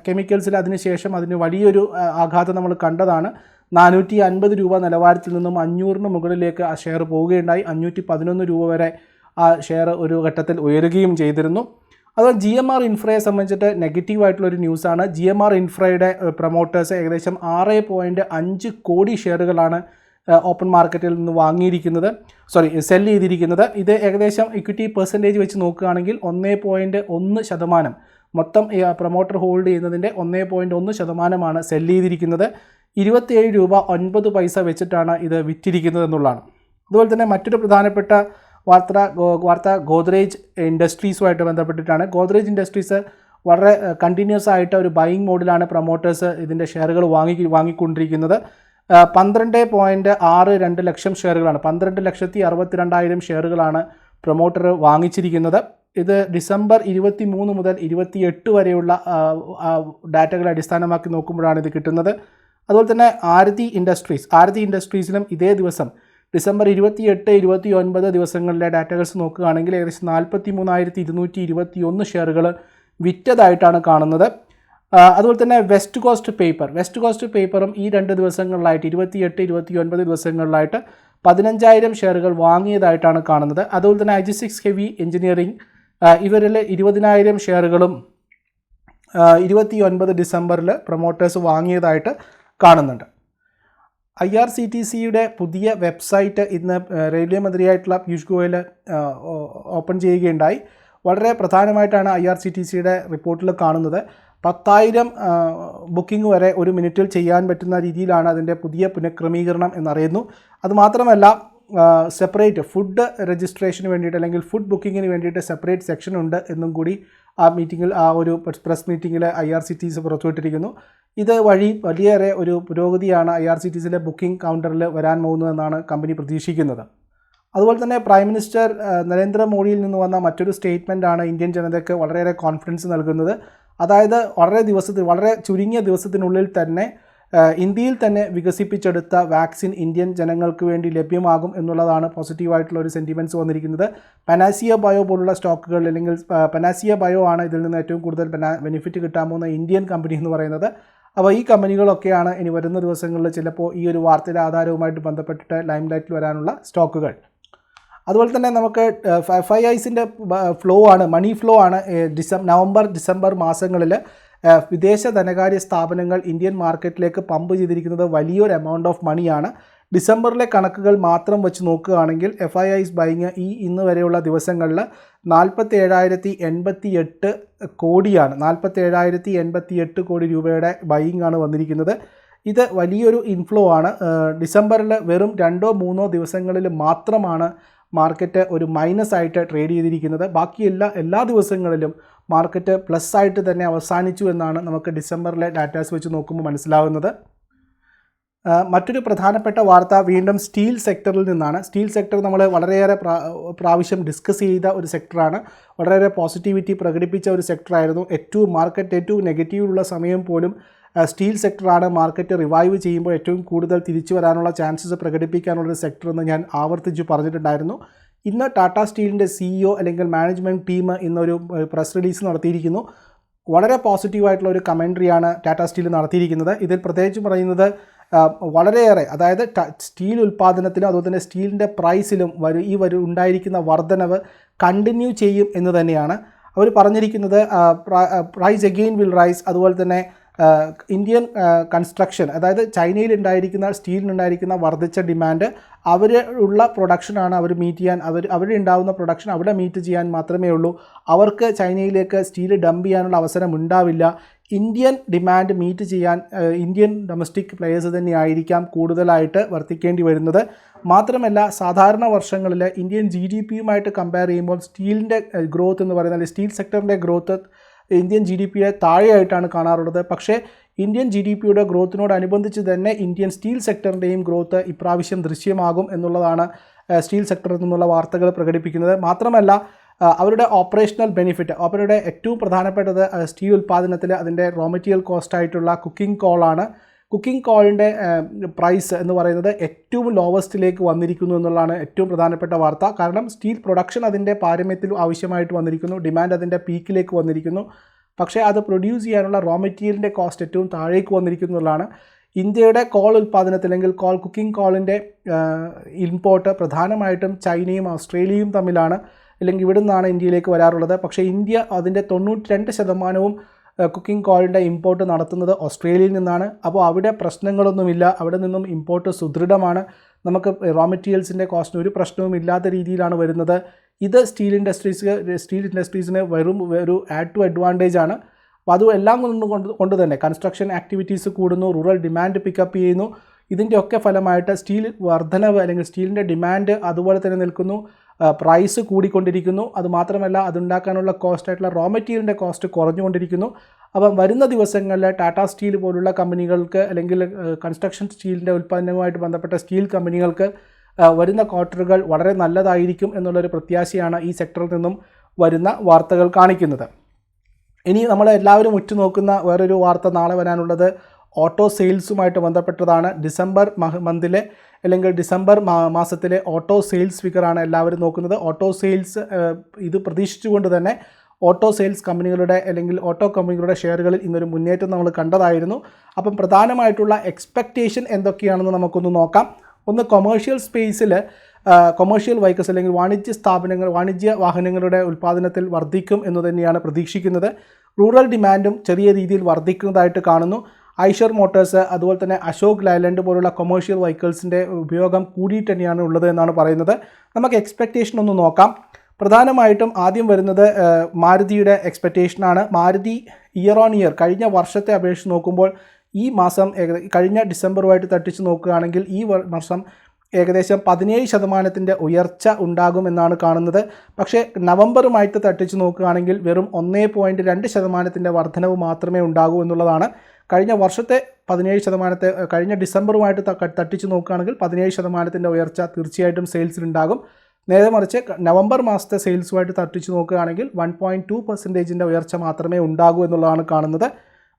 കെമിക്കൽസിൽ അതിനുശേഷം അതിന് വലിയൊരു ആഘാതം നമ്മൾ കണ്ടതാണ്. 450 രൂപ നിലവാരത്തിൽ നിന്നും 500 മുകളിലേക്ക് ആ ഷെയർ പോവുകയുണ്ടായി. 511 രൂപ വരെ ആ ഷെയർ ഒരു ഘട്ടത്തിൽ ഉയരുകയും ചെയ്തിരുന്നു. അതുപോലെ GMR ഇൻഫ്രയെ സംബന്ധിച്ചിട്ട് നെഗറ്റീവായിട്ടുള്ളൊരു ന്യൂസാണ്. GMR ഇൻഫ്രയുടെ പ്രൊമോട്ടേഴ്സ് ഏകദേശം 6.5 കോടി ഷെയറുകളാണ് ഓപ്പൺ മാർക്കറ്റിൽ നിന്ന് സെല് ചെയ്തിരിക്കുന്നത്. ഇത് ഏകദേശം ഇക്വിറ്റി പെർസെൻറ്റേജ് വെച്ച് നോക്കുകയാണെങ്കിൽ 1.1%, മൊത്തം പ്രൊമോട്ടർ ഹോൾഡ് ചെയ്യുന്നതിൻ്റെ 1.1% സെല് ചെയ്തിരിക്കുന്നത്. 27 രൂപ 9 പൈസ വെച്ചിട്ടാണ് ഇത് വിറ്റിരിക്കുന്നത് എന്നുള്ളതാണ്. അതുപോലെ തന്നെ മറ്റൊരു പ്രധാനപ്പെട്ട വാർത്ത ഗോദ്രേജ് ഇൻഡസ്ട്രീസുമായിട്ട് ബന്ധപ്പെട്ടിട്ടാണ്. ഗോദ്രേജ് ഇൻഡസ്ട്രീസ് വളരെ കണ്ടിന്യൂസ് ആയിട്ട് ഒരു ബൈയിങ് മോഡിലാണ് പ്രൊമോട്ടേഴ്സ് ഇതിൻ്റെ ഷെയറുകൾ വാങ്ങിക്കൊണ്ടിരിക്കുന്നത്. 12.62 ലക്ഷം ഷെയറുകളാണ്, 12,62,000 ഷെയറുകളാണ് പ്രൊമോട്ടർ വാങ്ങിച്ചിരിക്കുന്നത്. ഇത് ഡിസംബർ 23 മുതൽ 28 വരെയുള്ള ഡാറ്റകളെ അടിസ്ഥാനമാക്കി നോക്കുമ്പോഴാണ് ഇത് കിട്ടുന്നത്. അതുപോലെ തന്നെ ആരതി ഇൻഡസ്ട്രീസിലും ഇതേ ദിവസം ഡിസംബർ 28, 29 ദിവസങ്ങളിലെ ഡാറ്റകൾസ് നോക്കുകയാണെങ്കിൽ ഏകദേശം 43,221 ഷെയറുകൾ വിറ്റതായിട്ടാണ് കാണുന്നത്. അതുപോലെ തന്നെ വെസ്റ്റ് കോസ്റ്റ് പേപ്പറും ഈ 2 ദിവസങ്ങളിലായിട്ട് 28, 29 ദിവസങ്ങളിലായിട്ട് 15,000 ഷെയറുകൾ വാങ്ങിയതായിട്ടാണ് കാണുന്നത്. അതുപോലെ തന്നെ IG6 ഹെവി എഞ്ചിനീയറിംഗ് ഇവരിൽ 20,000 ഷെയറുകളും 29 ഡിസംബറിൽ പ്രൊമോട്ടേഴ്സ് വാങ്ങിയതായിട്ട് കാണുന്നുണ്ട്. IRCTCയുടെ പുതിയ വെബ്സൈറ്റ് ഇന്ന് റെയിൽവേ മന്ത്രിയായിട്ടുള്ള പീയൂഷ് ഗോയൽ ഓപ്പൺ ചെയ്യുകയുണ്ടായി. വളരെ പ്രധാനമായിട്ടാണ് IRCTCയുടെ റിപ്പോർട്ടിൽ കാണുന്നത്. 10,000 ബുക്കിംഗ് വരെ ഒരു മിനിറ്റിൽ ചെയ്യാൻ പറ്റുന്ന രീതിയിലാണ് അതിൻ്റെ പുതിയ പുനഃക്രമീകരണം എന്നറിയുന്നു. അതുമാത്രമല്ല സെപ്പറേറ്റ് ഫുഡ് രജിസ്ട്രേഷന് വേണ്ടിയിട്ട് അല്ലെങ്കിൽ ഫുഡ് ബുക്കിങ്ങിന് വേണ്ടിയിട്ട് സെപ്പറേറ്റ് സെക്ഷൻ ഉണ്ട് എന്നും കൂടി ആ ഒരു പ്രസ് മീറ്റിങ്ങിൽ IRCTC പുറത്തുവിട്ടിരിക്കുന്നു. ഇത് വഴി വലിയേറെ ഒരു പുരോഗതിയാണ് IRCTCയിലെ ബുക്കിംഗ് കൗണ്ടറിൽ വരാൻ പോകുന്നതെന്നാണ് കമ്പനി പ്രതീക്ഷിക്കുന്നത്. അതുപോലെ തന്നെ പ്രൈം മിനിസ്റ്റർ നരേന്ദ്രമോദിയിൽ നിന്ന് വന്ന മറ്റൊരു സ്റ്റേറ്റ്മെൻറ്റാണ് ഇന്ത്യൻ ജനതയ്ക്ക് വളരെയേറെ കോൺഫിഡൻസ് നൽകുന്നത്. അതായത് വളരെ ചുരുങ്ങിയ ദിവസത്തിനുള്ളിൽ തന്നെ ഇന്ത്യയിൽ തന്നെ വികസിപ്പിച്ചെടുത്ത വാക്സിൻ ഇന്ത്യൻ ജനങ്ങൾക്ക് വേണ്ടി ലഭ്യമാകും എന്നുള്ളതാണ് പോസിറ്റീവായിട്ടുള്ള ഒരു സെൻറ്റിമെൻറ്റ്സ് വന്നിരിക്കുന്നത്. പനാസിയ ബയോ പോലുള്ള സ്റ്റോക്കുകൾ, അല്ലെങ്കിൽ പനാസിയ ബയോ ആണ് ഇതിൽ നിന്ന് ഏറ്റവും കൂടുതൽ ബെനിഫിറ്റ് കിട്ടാൻ പോകുന്ന ഇന്ത്യൻ കമ്പനി എന്ന് പറയുന്നത്. അപ്പോൾ ഈ കമ്പനികളൊക്കെയാണ് ഇനി വരുന്ന ദിവസങ്ങളിൽ ചിലപ്പോൾ ഈ ഒരു വാർത്തയുടെ ആധാരവുമായിട്ട് ബന്ധപ്പെട്ടിട്ട് ലൈം ലൈറ്റിൽ വരാനുള്ള സ്റ്റോക്കുകൾ. അതുപോലെ തന്നെ നമുക്ക് FIIസിൻ്റെ മണി ഫ്ലോ ആണ് നവംബർ ഡിസംബർ മാസങ്ങളിൽ വിദേശ ധനകാര്യ സ്ഥാപനങ്ങൾ ഇന്ത്യൻ മാർക്കറ്റിലേക്ക് പമ്പ് ചെയ്തിരിക്കുന്നത് വലിയൊരു എമൗണ്ട് ഓഫ് മണിയാണ്. ഡിസംബറിലെ കണക്കുകൾ മാത്രം വെച്ച് നോക്കുകയാണെങ്കിൽ FIIs ബൈങ് ഇന്ന് വരെയുള്ള ദിവസങ്ങളിൽ 47,088 കോടിയാണ്. 47,088 കോടി രൂപയുടെ ബൈയിങ് ആണ് വന്നിരിക്കുന്നത്. ഇത് വലിയൊരു ഇൻഫ്ലോ ആണ്. ഡിസംബറിൽ വെറും 2-3 ദിവസങ്ങളിൽ മാത്രമാണ് മാർക്കറ്റ് ഒരു മൈനസ് ആയിട്ട് ട്രേഡ് ചെയ്തിരിക്കുന്നത്. ബാക്കി എല്ലാ ദിവസങ്ങളിലും മാർക്കറ്റ് പ്ലസ് ആയിട്ട് തന്നെ അവസാനിച്ചു എന്നാണ് നമുക്ക് ഡിസംബറിലെ ഡാറ്റാസ് വെച്ച് നോക്കുമ്പോൾ മനസ്സിലാകുന്നത്. മറ്റൊരു പ്രധാനപ്പെട്ട വാർത്ത വീണ്ടും സ്റ്റീൽ സെക്ടറിൽ നിന്നാണ്. സ്റ്റീൽ സെക്ടർ നമ്മൾ വളരെയേറെ പ്രാവശ്യം ഡിസ്കസ് ചെയ്ത ഒരു സെക്ടറാണ്. വളരെയേറെ പോസിറ്റിവിറ്റി പ്രകടിപ്പിച്ച ഒരു സെക്ടറായിരുന്നു. മാർക്കറ്റ് ഏറ്റവും നെഗറ്റീവിലുള്ള സമയം പോലും സ്റ്റീൽ സെക്ടറാണ് മാർക്കറ്റ് റിവൈവ് ചെയ്യുമ്പോൾ ഏറ്റവും കൂടുതൽ തിരിച്ചു വരാനുള്ള ചാൻസസ് പ്രകടിപ്പിക്കാനുള്ളൊരു സെക്ടർ എന്ന് ഞാൻ ആവർത്തിച്ച് പറഞ്ഞിട്ടുണ്ടായിരുന്നു. ഇന്ന് ടാറ്റ സ്റ്റീലിൻ്റെ CEO അല്ലെങ്കിൽ മാനേജ്മെൻറ്റ് ടീം ഇന്നൊരു പ്രസ് റിലീസ് നടത്തിയിരിക്കുന്നു. വളരെ പോസിറ്റീവായിട്ടുള്ള ഒരു കമൻട്രിയാണ് ടാറ്റ സ്റ്റീൽ നടത്തിയിരിക്കുന്നത്. ഇതിൽ പ്രത്യേകിച്ച് പറയുന്നത് വളരെയേറെ, അതായത് സ്റ്റീൽ ഉൽപ്പാദനത്തിലും അതുപോലെ തന്നെ സ്റ്റീലിൻ്റെ പ്രൈസിലും ഉണ്ടായിരിക്കുന്ന വർധനവ് കണ്ടിന്യൂ ചെയ്യും എന്ന് തന്നെയാണ് അവർ പറഞ്ഞിരിക്കുന്നത്. Price again will rise. അതുപോലെ തന്നെ ഇന്ത്യൻ കൺസ്ട്രക്ഷൻ, അതായത് ചൈനയിലുണ്ടായിരിക്കുന്ന സ്റ്റീലിനുണ്ടായിരിക്കുന്ന വർദ്ധിച്ച ഡിമാൻഡ് ഉള്ള പ്രൊഡക്ഷനാണ് അവർ മീറ്റ് ചെയ്യാൻ, അവിടെ ഉണ്ടാകുന്ന പ്രൊഡക്ഷൻ അവിടെ മീറ്റ് ചെയ്യാൻ മാത്രമേ ഉള്ളൂ. അവർക്ക് ചൈനയിലേക്ക് സ്റ്റീൽ ഡംപ് ചെയ്യാനുള്ള അവസരം ഉണ്ടാവില്ല. ഇന്ത്യൻ ഡിമാൻഡ് മീറ്റ് ചെയ്യാൻ ഇന്ത്യൻ ഡൊമസ്റ്റിക് പ്ലെയേഴ്സ് തന്നെയായിരിക്കാം കൂടുതലായിട്ട് വർത്തിക്കേണ്ടി വരുന്നത്. മാത്രമല്ല സാധാരണ വർഷങ്ങളിൽ ഇന്ത്യൻ GDPയുമായിട്ട് കമ്പയർ ചെയ്യുമ്പോൾ സ്റ്റീലിൻ്റെ ഗ്രോത്ത് എന്ന് പറയുന്നത്, സ്റ്റീൽ സെക്ടറിൻ്റെ ഗ്രോത്ത് ഇന്ത്യൻ GDPയെ താഴെയായിട്ടാണ് കാണാറുള്ളത്. പക്ഷേ ഇന്ത്യൻ GDPയുടെ ഗ്രോത്തിനോടനുബന്ധിച്ച് തന്നെ ഇന്ത്യൻ സ്റ്റീൽ സെക്ടറിൻ്റെയും ഗ്രോത്ത് ഇപ്രാവശ്യം ദൃശ്യമാകും എന്നുള്ളതാണ് സ്റ്റീൽ സെക്ടറിൽ നിന്നുള്ള വാർത്തകൾ പ്രകടിപ്പിക്കുന്നത്. മാത്രമല്ല അവരുടെ ഓപ്പറേഷണൽ ബെനിഫിറ്റ്, അവരുടെ ഏറ്റവും പ്രധാനപ്പെട്ടത് സ്റ്റീൽ ഉൽപ്പാദനത്തിൽ അതിൻ്റെ റോ മെറ്റീരിയൽ കോസ്റ്റായിട്ടുള്ള കുക്കിംഗ് കോളാണ്. കുക്കിംഗ് കോളിൻ്റെ പ്രൈസ് എന്ന് പറയുന്നത് ഏറ്റവും ലോവസ്റ്റിലേക്ക് വന്നിരിക്കുന്നു എന്നുള്ളതാണ് ഏറ്റവും പ്രധാനപ്പെട്ട വാർത്ത. കാരണം സ്റ്റീൽ പ്രൊഡക്ഷൻ അതിൻ്റെ പാരമ്യത്തിൽ ആവശ്യമായിട്ട് വന്നിരിക്കുന്നു, ഡിമാൻഡ് അതിൻ്റെ പീക്കിലേക്ക് വന്നിരിക്കുന്നു. പക്ഷേ അത് പ്രൊഡ്യൂസ് ചെയ്യാനുള്ള റോ മെറ്റീരിയലിൻ്റെ കോസ്റ്റ് ഏറ്റവും താഴേക്ക് വന്നിരിക്കുന്നു എന്നുള്ളതാണ്. ഇന്ത്യയുടെ കോൾ ഉൽപ്പാദനത്തിൽ അല്ലെങ്കിൽ കുക്കിംഗ് കോളിൻ്റെ ഇമ്പോർട്ട് പ്രധാനമായിട്ടും ചൈനയും ഓസ്ട്രേലിയയും തമ്മിലാണ്, അല്ലെങ്കിൽ ഇവിടെ നിന്നാണ് ഇന്ത്യയിലേക്ക് വരാറുള്ളത്. പക്ഷേ ഇന്ത്യ അതിൻ്റെ 92% കുക്കിംഗ് കോളിൻ്റെ ഇമ്പോർട്ട് നടത്തുന്നത് ഓസ്ട്രേലിയയിൽ നിന്നാണ്. അപ്പോൾ അവിടെ പ്രശ്നങ്ങളൊന്നുമില്ല, അവിടെ നിന്നും ഇമ്പോർട്ട് സുദൃഢമാണ്. നമുക്ക് റോ മെറ്റീരിയൽസിൻ്റെ കോസ്റ്റിന് ഒരു പ്രശ്നവും ഇല്ലാത്ത രീതിയിലാണ് വരുന്നത്. ഇത് സ്റ്റീൽ ഇൻഡസ്ട്രീസിന് ഒരു ആഡ് ടു അഡ്വാൻറ്റേജ് ആണ്. അപ്പോൾ അതും എല്ലാം കൊണ്ട് തന്നെ കൺസ്ട്രക്ഷൻ ആക്ടിവിറ്റീസ് കൂടുന്നു, റൂറൽ ഡിമാൻഡ് പിക്കപ്പ് ചെയ്യുന്നു. ഇതിൻ്റെയൊക്കെ ഫലമായിട്ട് സ്റ്റീൽ വർധനവ് അല്ലെങ്കിൽ സ്റ്റീലിൻ്റെ ഡിമാൻഡ് അതുപോലെ തന്നെ നിൽക്കുന്നു, പ്രൈസ് കൂടിക്കൊണ്ടിരിക്കുന്നു. അതുമാത്രമല്ല അതുണ്ടാക്കാനുള്ള കോസ്റ്റായിട്ടുള്ള റോ മെറ്റീരിയലിൻ്റെ കോസ്റ്റ് കുറഞ്ഞുകൊണ്ടിരിക്കുന്നു. അപ്പം വരുന്ന ദിവസങ്ങളിൽ ടാറ്റ സ്റ്റീൽ പോലുള്ള കമ്പനികൾക്ക് അല്ലെങ്കിൽ കൺസ്ട്രക്ഷൻ സ്റ്റീലിൻ്റെ ഉൽപ്പന്നവുമായിട്ട് ബന്ധപ്പെട്ട സ്റ്റീൽ കമ്പനികൾക്ക് വരുന്ന ക്വാർട്ടറുകൾ വളരെ നല്ലതായിരിക്കും എന്നുള്ളൊരു പ്രത്യാശയാണ് ഈ സെക്ടറിൽ നിന്നും വരുന്ന വാർത്തകൾ കാണിക്കുന്നത്. ഇനി നമ്മൾ എല്ലാവരും ഉറ്റുനോക്കുന്ന വേറൊരു വാർത്ത നാളെ വരാനുള്ളത് ഓട്ടോ സെയിൽസുമായിട്ട് ബന്ധപ്പെട്ടതാണ്. ഡിസംബർ മന്തിലെ അല്ലെങ്കിൽ ഡിസംബർ മാസത്തിലെ ഓട്ടോ സെയിൽസ് ഫിഗറാണ് എല്ലാവരും നോക്കുന്നത്. ഓട്ടോ സെയിൽസ് ഇത് പ്രതീക്ഷിച്ചുകൊണ്ട് തന്നെ ഓട്ടോ സെയിൽസ് കമ്പനികളുടെ അല്ലെങ്കിൽ ഓട്ടോ കമ്പനികളുടെ ഷെയറുകളിൽ ഇന്നൊരു മുന്നേറ്റം നമ്മൾ കണ്ടതായിരുന്നു. അപ്പം പ്രധാനമായിട്ടുള്ള എക്സ്പെക്റ്റേഷൻ എന്തൊക്കെയാണെന്ന് നമുക്കൊന്ന് നോക്കാം. ഒന്ന്, കൊമേഴ്ഷ്യൽ സ്പേസിൽ കൊമേഴ്ഷ്യൽ വെഹിക്കിൾസ് അല്ലെങ്കിൽ വാണിജ്യ വാഹനങ്ങളുടെ ഉൽപ്പാദനത്തിൽ വർദ്ധിക്കും എന്ന് തന്നെയാണ് പ്രതീക്ഷിക്കുന്നത്. റൂറൽ ഡിമാൻഡും ചെറിയ രീതിയിൽ വർദ്ധിക്കുന്നതായിട്ട് കാണുന്നു. ഐഷർ മോട്ടോഴ്സ് അതുപോലെ തന്നെ അശോക് ലൈലൻഡ് പോലുള്ള കൊമേഴ്ഷ്യൽ വെഹിക്കിൾസിൻ്റെ ഉപയോഗം കൂടിയിട്ട് തന്നെയാണ് ഉള്ളത് എന്നാണ് പറയുന്നത്. നമുക്ക് എക്സ്പെക്റ്റേഷൻ ഒന്ന് നോക്കാം. പ്രധാനമായിട്ടും ആദ്യം വരുന്നത് മാരുതിയുടെ എക്സ്പെക്റ്റേഷനാണ്. മാരുതി ഇയർ ഓൺ ഇയർ കഴിഞ്ഞ വർഷത്തെ അപേക്ഷിച്ച് നോക്കുമ്പോൾ ഈ മാസം കഴിഞ്ഞ ഡിസംബറുമായിട്ട് തട്ടിച്ച് നോക്കുകയാണെങ്കിൽ ഈ വർഷം ഏകദേശം 17% ഉയർച്ച ഉണ്ടാകുമെന്നാണ് കാണുന്നത്. പക്ഷേ നവംബറുമായിട്ട് തട്ടിച്ച് നോക്കുകയാണെങ്കിൽ വെറും 1.2% വർധനവ് മാത്രമേ ഉണ്ടാകൂ എന്നുള്ളതാണ്. കഴിഞ്ഞ വർഷത്തെ 17%, കഴിഞ്ഞ ഡിസംബറുമായിട്ട് തട്ടിച്ച് നോക്കുകയാണെങ്കിൽ 17% ഉയർച്ച തീർച്ചയായിട്ടും സെയിൽസിലുണ്ടാകും. നേരെ മറിച്ച് നവംബർ മാസത്തെ സെയിൽസുമായിട്ട് തട്ടിച്ച് നോക്കുകയാണെങ്കിൽ 1.2% ഉയർച്ച മാത്രമേ ഉണ്ടാകൂ എന്നുള്ളതാണ് കാണുന്നത്.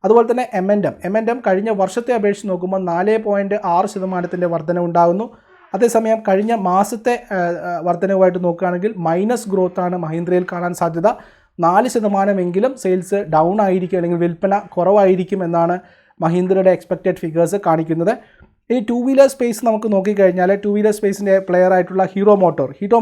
അതുപോലെ തന്നെ എം കഴിഞ്ഞ വർഷത്തെ അപേക്ഷിച്ച് നോക്കുമ്പോൾ 4.6% വർധന ഉണ്ടാകുന്നു. അതേസമയം കഴിഞ്ഞ മാസത്തെ വർധനവുമായിട്ട് നോക്കുകയാണെങ്കിൽ മൈനസ് ഗ്രോത്താണ് മഹീന്ദ്രയിൽ കാണാൻ സാധ്യത. 4% സെയിൽസ് ഡൗൺ ആയിരിക്കും അല്ലെങ്കിൽ വിൽപ്പന കുറവായിരിക്കും എന്നാണ് മഹീന്ദ്രയുടെ എക്സ്പെക്റ്റഡ് ഫിഗേഴ്സ് കാണിക്കുന്നത്. ഈ ടു വീലർ സ്പേസ് നമുക്ക് നോക്കിക്കഴിഞ്ഞാൽ ടു വീലർ സ്പേസിൻ്റെ പ്ലെയർ ആയിട്ടുള്ള ഹീറോ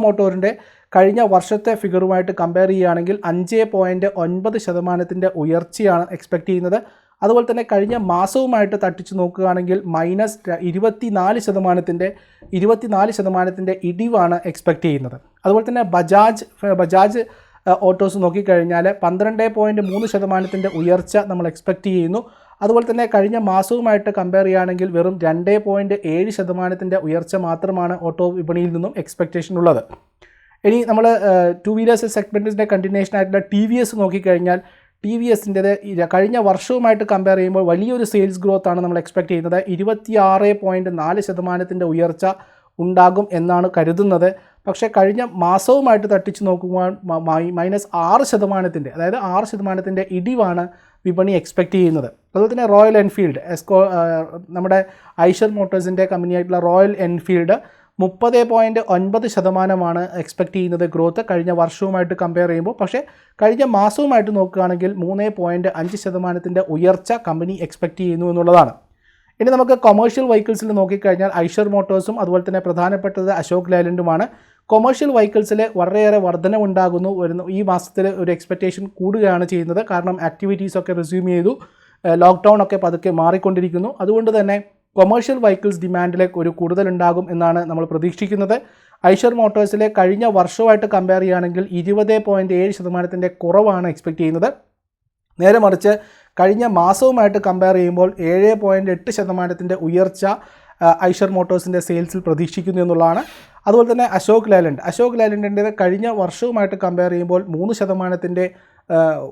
മോട്ടോറിൻ്റെ കഴിഞ്ഞ വർഷത്തെ ഫിഗറുമായിട്ട് കമ്പയർ ചെയ്യുകയാണെങ്കിൽ 5.9% ഉയർച്ചയാണ് എക്സ്പെക്റ്റ് ചെയ്യുന്നത്. അതുപോലെ തന്നെ കഴിഞ്ഞ മാസവുമായിട്ട് തട്ടിച്ച് നോക്കുകയാണെങ്കിൽ -24% ഇടിവാണ് എക്സ്പെക്റ്റ് ചെയ്യുന്നത്. അതുപോലെ തന്നെ ബജാജ് ഓട്ടോസ് നോക്കിക്കഴിഞ്ഞാൽ 12.3% ഉയർച്ച നമ്മൾ എക്സ്പെക്റ്റ് ചെയ്യുന്നു. അതുപോലെ തന്നെ കഴിഞ്ഞ മാസവുമായിട്ട് കമ്പയർ ചെയ്യുകയാണെങ്കിൽ വെറും 2.7% ഉയർച്ച മാത്രമാണ് ഓട്ടോ വിപണിയിൽ നിന്നും എക്സ്പെക്റ്റേഷൻ ഉള്ളത്. ഇനി നമ്മൾ ടു വീലേഴ്സ് സെഗ്മെൻറ്റിൻ്റെ കണ്ടിന്യൂഷൻ ആയിട്ടുള്ള TVS നോക്കിക്കഴിഞ്ഞാൽ TVSൻ്റേത് കഴിഞ്ഞ വർഷവുമായിട്ട് കമ്പയർ ചെയ്യുമ്പോൾ വലിയൊരു സെയിൽസ് ഗ്രോത്ത് ആണ് നമ്മൾ എക്സ്പെക്റ്റ് ചെയ്യുന്നത്. 26.4% ഉയർച്ച ഉണ്ടാകും എന്നാണ് കരുതുന്നത്. പക്ഷേ കഴിഞ്ഞ മാസവുമായിട്ട് തട്ടിച്ച് നോക്കുമ്പോൾ -6%, അതായത് 6% ഇടിവാണ് വിപണി എക്സ്പെക്റ്റ് ചെയ്യുന്നത്. അതുപോലെ തന്നെ റോയൽ എൻഫീൽഡ് നമ്മുടെ ഐഷർ മോട്ടോഴ്സിൻ്റെ കമ്പനിയായിട്ടുള്ള റോയൽ എൻഫീൽഡ് 30.9% എക്സ്പെക്റ്റ് ചെയ്യുന്നത് ഗ്രോത്ത് കഴിഞ്ഞ വർഷവുമായിട്ട് കമ്പയർ ചെയ്യുമ്പോൾ. പക്ഷേ കഴിഞ്ഞ മാസവുമായിട്ട് നോക്കുകയാണെങ്കിൽ 3.5% ഉയർച്ച കമ്പനി എക്സ്പെക്റ്റ് ചെയ്യുന്നു എന്നുള്ളതാണ്. ഇനി നമുക്ക് കൊമേഴ്ഷ്യൽ വെഹിക്കിൾസിൽ നോക്കിക്കഴിഞ്ഞാൽ ഐഷർ മോട്ടോഴ്സും അതുപോലെ തന്നെ പ്രധാനപ്പെട്ടത് അശോക് ലേലൻഡുമാണ്. കൊമേഴ്ഷ്യൽ വെഹിക്കിൾസിൽ വളരെയേറെ വർധനവുണ്ടാകുന്നു. ഈ മാസത്തിൽ ഒരു എക്സ്പെക്റ്റേഷൻ കൂടുകയാണ് ചെയ്യുന്നത്. കാരണം ആക്ടിവിറ്റീസൊക്കെ റിസ്യൂം ചെയ്തു, ലോക്ക്ഡൗൺ ഒക്കെ പതുക്കെ മാറിക്കൊണ്ടിരിക്കുന്നു. അതുകൊണ്ട് തന്നെ കൊമേഴ്ഷ്യൽ വെഹിക്കിൾസ് ഡിമാൻഡിലേക്ക് ഒരു കൂടുതലുണ്ടാകും എന്നാണ് നമ്മൾ പ്രതീക്ഷിക്കുന്നത്. ഐഷർ മോട്ടോഴ്സിലെ കഴിഞ്ഞ വർഷവുമായിട്ട് കമ്പയർ ചെയ്യുകയാണെങ്കിൽ 20.7% കുറവാണ് എക്സ്പെക്റ്റ് ചെയ്യുന്നത്. നേരെ മറിച്ച് കഴിഞ്ഞ മാസവുമായിട്ട് കമ്പയർ ചെയ്യുമ്പോൾ 7.8% ഉയർച്ച ഐഷർ മോട്ടോഴ്സിൻ്റെ സെയിൽസിൽ പ്രതീക്ഷിക്കുന്നു എന്നുള്ളതാണ്. അതുപോലെ തന്നെ അശോക് ലേലൻഡിൻ്റെ കഴിഞ്ഞ വർഷവുമായിട്ട് കമ്പയർ ചെയ്യുമ്പോൾ 3%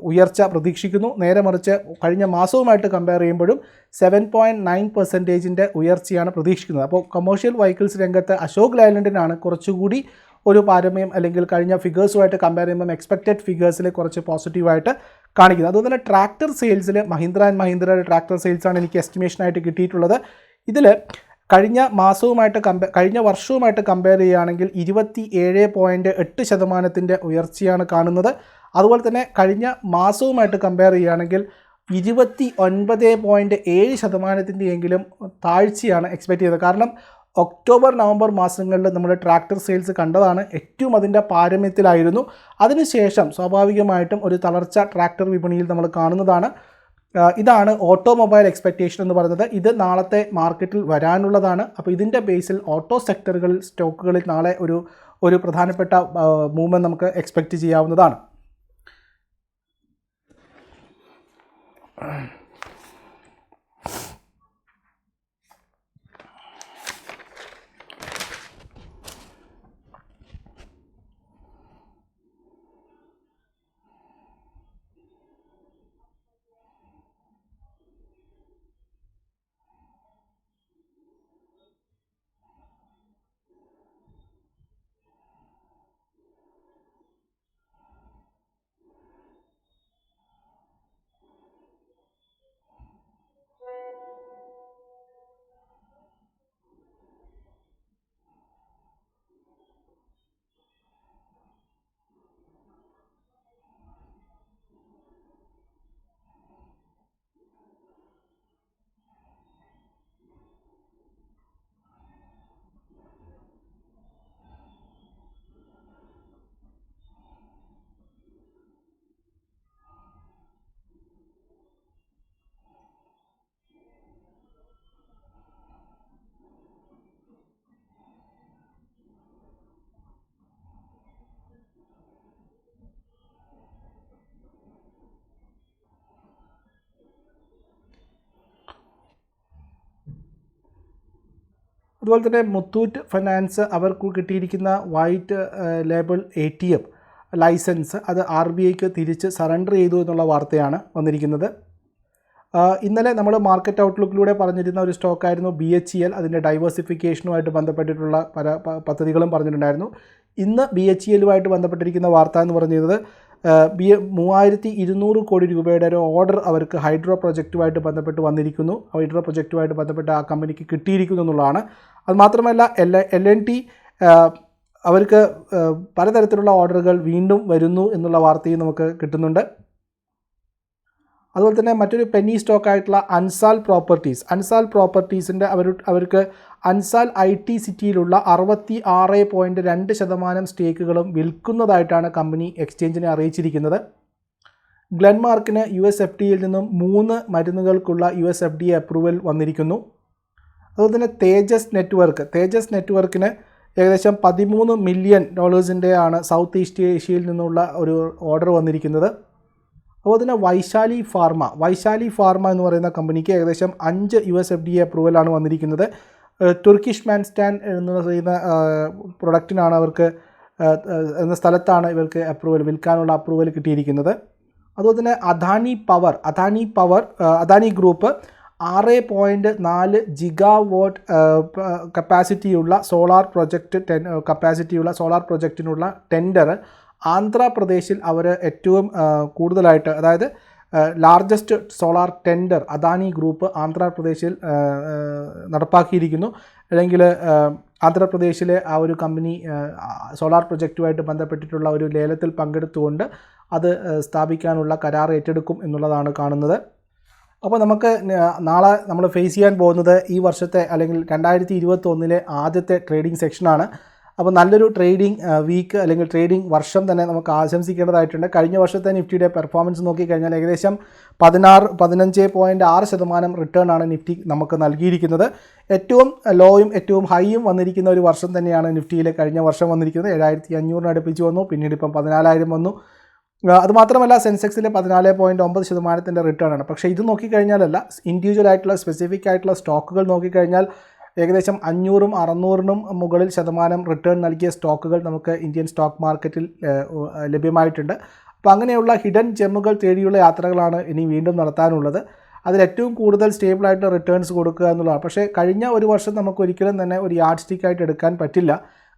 ഉയർച്ച പ്രതീക്ഷിക്കുന്നു. നേരെ മറിച്ച് കഴിഞ്ഞ മാസവുമായിട്ട് കമ്പയർ ചെയ്യുമ്പോഴും 7.9% ഉയർച്ചയാണ് പ്രതീക്ഷിക്കുന്നത്. അപ്പോൾ കൊമേഴ്ഷ്യൽ വെഹിക്കിൾസ് രംഗത്ത് അശോക് ലേലൻഡിനാണ് കുറച്ചുകൂടി ഒരു പാരമ്യം, അല്ലെങ്കിൽ കഴിഞ്ഞ ഫിഗേഴ്സുമായിട്ട് കമ്പയർ ചെയ്യുമ്പോൾ എക്സ്പെക്റ്റഡ് ഫിഗേഴ്സിൽ കുറച്ച് പോസിറ്റീവായിട്ട് കാണിക്കുന്നത്. അതുപോലെ തന്നെ ട്രാക്ടർ സെയിൽസിൽ മഹീന്ദ്ര ആൻഡ് മഹീന്ദ്രയുടെ ട്രാക്ടർ സെയിൽസാണ് എനിക്ക് എസ്റ്റിമേഷനായിട്ട് കിട്ടിയിട്ടുള്ളത്. ഇതിൽ കഴിഞ്ഞ വർഷവുമായിട്ട് കമ്പയർ ചെയ്യുകയാണെങ്കിൽ 27.8% ഉയർച്ചയാണ് കാണുന്നത്. അതുപോലെ തന്നെ കഴിഞ്ഞ മാസവുമായിട്ട് കമ്പയർ ചെയ്യുകയാണെങ്കിൽ 29.7%എങ്കിലും താഴ്ചയാണ് എക്സ്പെക്റ്റ് ചെയ്തത്. കാരണം ഒക്ടോബർ നവംബർ മാസങ്ങളിൽ നമ്മൾ ട്രാക്ടർ സെയിൽസ് കണ്ടതാണ്, ഏറ്റവും അതിൻ്റെ പാരമ്യത്തിലായിരുന്നു. അതിനുശേഷം സ്വാഭാവികമായിട്ടും ഒരു തളർച്ച ട്രാക്ടർ വിപണിയിൽ നമ്മൾ കാണുന്നതാണ്. ഇതാണ് ഓട്ടോമൊബൈൽ എക്സ്പെക്റ്റേഷൻ എന്ന് പറയുന്നത്. ഇത് നാളത്തെ മാർക്കറ്റിൽ വരാനുള്ളതാണ്. അപ്പോൾ ഇതിൻ്റെ ബേസിൽ ഓട്ടോ സ്റ്റോക്കുകളിൽ നാളെ ഒരു പ്രധാനപ്പെട്ട മൂവ്മെൻറ്റ് നമുക്ക് എക്സ്പെക്റ്റ് ചെയ്യാവുന്നതാണ്. അതുപോലെ തന്നെ മുത്തൂറ്റ് ഫൈനാൻസ് അവർക്ക് കിട്ടിയിരിക്കുന്ന വൈറ്റ് ലേബൽ ATM ലൈസൻസ് അത് RBIക്ക് തിരിച്ച് സറണ്ടർ ചെയ്തു എന്നുള്ള വാർത്തയാണ് വന്നിരിക്കുന്നത്. ഇന്നലെ നമ്മൾ മാർക്കറ്റ് ഔട്ട്ലുക്കിലൂടെ പറഞ്ഞിരുന്ന ഒരു സ്റ്റോക്കായിരുന്നു BHEL. അതിൻ്റെ ഡൈവേഴ്സിഫിക്കേഷനുമായിട്ട് ബന്ധപ്പെട്ടിട്ടുള്ള പല പദ്ധതികളും പറഞ്ഞിട്ടുണ്ടായിരുന്നു. ഇന്ന് BHELുമായിട്ട് ബന്ധപ്പെട്ടിരിക്കുന്ന വാർത്ത എന്ന് പറഞ്ഞിരുന്നത് 3200 കോടി രൂപയുടെ ഒരു ഓർഡർ അവർക്ക് ഹൈഡ്രോ പ്രൊജക്റ്റുമായിട്ട് ബന്ധപ്പെട്ട് വന്നിരിക്കുന്നു. ഹൈഡ്രോ പ്രൊജക്റ്റുമായിട്ട് ബന്ധപ്പെട്ട് ആ കമ്പനിക്ക് കിട്ടിയിരിക്കുന്നു എന്നുള്ളതാണ്. അതുമാത്രമല്ല L&T അവർക്ക് പലതരത്തിലുള്ള ഓർഡറുകൾ വീണ്ടും വരുന്നു എന്നുള്ള വാർത്തയും നമുക്ക് കിട്ടുന്നുണ്ട്. അതുപോലെ തന്നെ മറ്റൊരു പെന്നി സ്റ്റോക്കായിട്ടുള്ള അൻസാൽ പ്രോപ്പർട്ടീസിൻ്റെ അവർക്ക് അൻസാൽ IT സിറ്റിയിലുള്ള 66.2% സ്റ്റേക്കുകളും വിൽക്കുന്നതായിട്ടാണ് കമ്പനി എക്സ്ചേഞ്ചിനെ അറിയിച്ചിരിക്കുന്നത്. ഗ്ലെൻമാർക്കിന് USFDAയിൽ നിന്നും 3 മരുന്നുകൾക്കുള്ള USFDA അപ്രൂവൽ വന്നിരിക്കുന്നു. അതുപോലെ തന്നെ തേജസ് നെറ്റ്വർക്കിന് ഏകദേശം $13 മില്യൺ ആണ് സൗത്ത് ഈസ്റ്റ് ഏഷ്യയിൽ നിന്നുള്ള ഒരു ഓർഡർ വന്നിരിക്കുന്നത്. അതുപോലെ തന്നെ വൈശാലി ഫാർമ എന്ന് പറയുന്ന കമ്പനിക്ക് ഏകദേശം 5 USFDA അപ്രൂവലാണ് വന്നിരിക്കുന്നത്. തുർക്കിഷ് മാൻസ്റ്റാൻ എന്ന് പറയുന്ന പ്രൊഡക്റ്റിനാണ് അവർക്ക് എന്ന സ്ഥലത്താണ് ഇവർക്ക് വിൽക്കാനുള്ള അപ്രൂവൽ കിട്ടിയിരിക്കുന്നത്. അതുപോലെ തന്നെ അദാനി ഗ്രൂപ്പ് 6.4 GW കപ്പാസിറ്റിയുള്ള സോളാർ പ്രൊജക്റ്റിനുള്ള ടെൻഡർ ആന്ധ്രാപ്രദേശിൽ അവർ ഏറ്റവും കൂടുതലായിട്ട്, അതായത് largest solar tender Adani group ആന്ധ്രാപ്രദേശിൽ നടപ്പാക്കിയിരിക്കുന്നു. അല്ലെങ്കിൽ ആന്ധ്രാപ്രദേശിലെ ആ ഒരു കമ്പനി സോളാർ പ്രൊജക്റ്റുമായിട്ട് ബന്ധപ്പെട്ടിട്ടുള്ള ഒരു ലേലത്തിൽ പങ്കെടുത്തുകൊണ്ട് അത് സ്ഥാപിക്കാനുള്ള കരാർ ഏറ്റെടുക്കും എന്നുള്ളതാണ് കാണുന്നത്. അപ്പോൾ നമുക്ക് നാളെ നമ്മൾ ഫേസ് ചെയ്യാൻ പോകുന്നത് ഈ വർഷത്തെ അല്ലെങ്കിൽ 2021 ആദ്യത്തെ ട്രേഡിംഗ് സെക്ഷനാണ്. അപ്പോൾ നല്ലൊരു ട്രേഡിംഗ് വീക്ക് അല്ലെങ്കിൽ ട്രേഡിംഗ് വർഷം തന്നെ നമുക്ക് ആശംസിക്കേണ്ടതായിട്ടുണ്ട്. കഴിഞ്ഞ വർഷത്തെ നിഫ്റ്റിയുടെ പെർഫോമൻസ് നോക്കിക്കഴിഞ്ഞാൽ ഏകദേശം 15.6% റിട്ടേൺ ആണ് നിഫ്റ്റി നമുക്ക് നൽകിയിരിക്കുന്നത്. ഏറ്റവും ലോയും ഏറ്റവും ഹൈയും വന്നിരിക്കുന്ന ഒരു വർഷം തന്നെയാണ് നിഫ്റ്റിയിലെ കഴിഞ്ഞ വർഷം വന്നിരിക്കുന്നത്. 7500 അടുപ്പിച്ച് വന്നു, പിന്നീട് ഇപ്പം 14,000 വന്നു. അതുമാത്രമല്ല സെൻസെക്സിൽ 14.9% റിട്ടേൺ ആണ്. പക്ഷേ ഇത് നോക്കിക്കഴിഞ്ഞാലല്ല, ഇൻഡിവിജ്വൽ ആയിട്ടുള്ള സ്പെസിഫിക് ആയിട്ടുള്ള സ്റ്റോക്കുകൾ നോക്കിക്കഴിഞ്ഞാൽ ഏകദേശം 500-ഉം 600-നും മുകളിൽ ശതമാനം റിട്ടേൺ നൽകിയ സ്റ്റോക്കുകൾ നമുക്ക് ഇന്ത്യൻ സ്റ്റോക്ക് മാർക്കറ്റിൽ ലഭ്യമായിട്ടുണ്ട്. അപ്പോൾ അങ്ങനെയുള്ള ഹിഡൻ ജെമ്മുകൾ തേടിയുള്ള യാത്രകളാണ് ഇനി വീണ്ടും നടത്താനുള്ളത്. അതിലേറ്റവും കൂടുതൽ സ്റ്റേബിളായിട്ട് റിട്ടേൺസ് കൊടുക്കുക എന്നുള്ളതാണ്. പക്ഷേ കഴിഞ്ഞ ഒരു വർഷം നമുക്ക് ഒരിക്കലും തന്നെ ഒരു യാർഡ് സ്റ്റിക്കായിട്ട് എടുക്കാൻ പറ്റില്ല.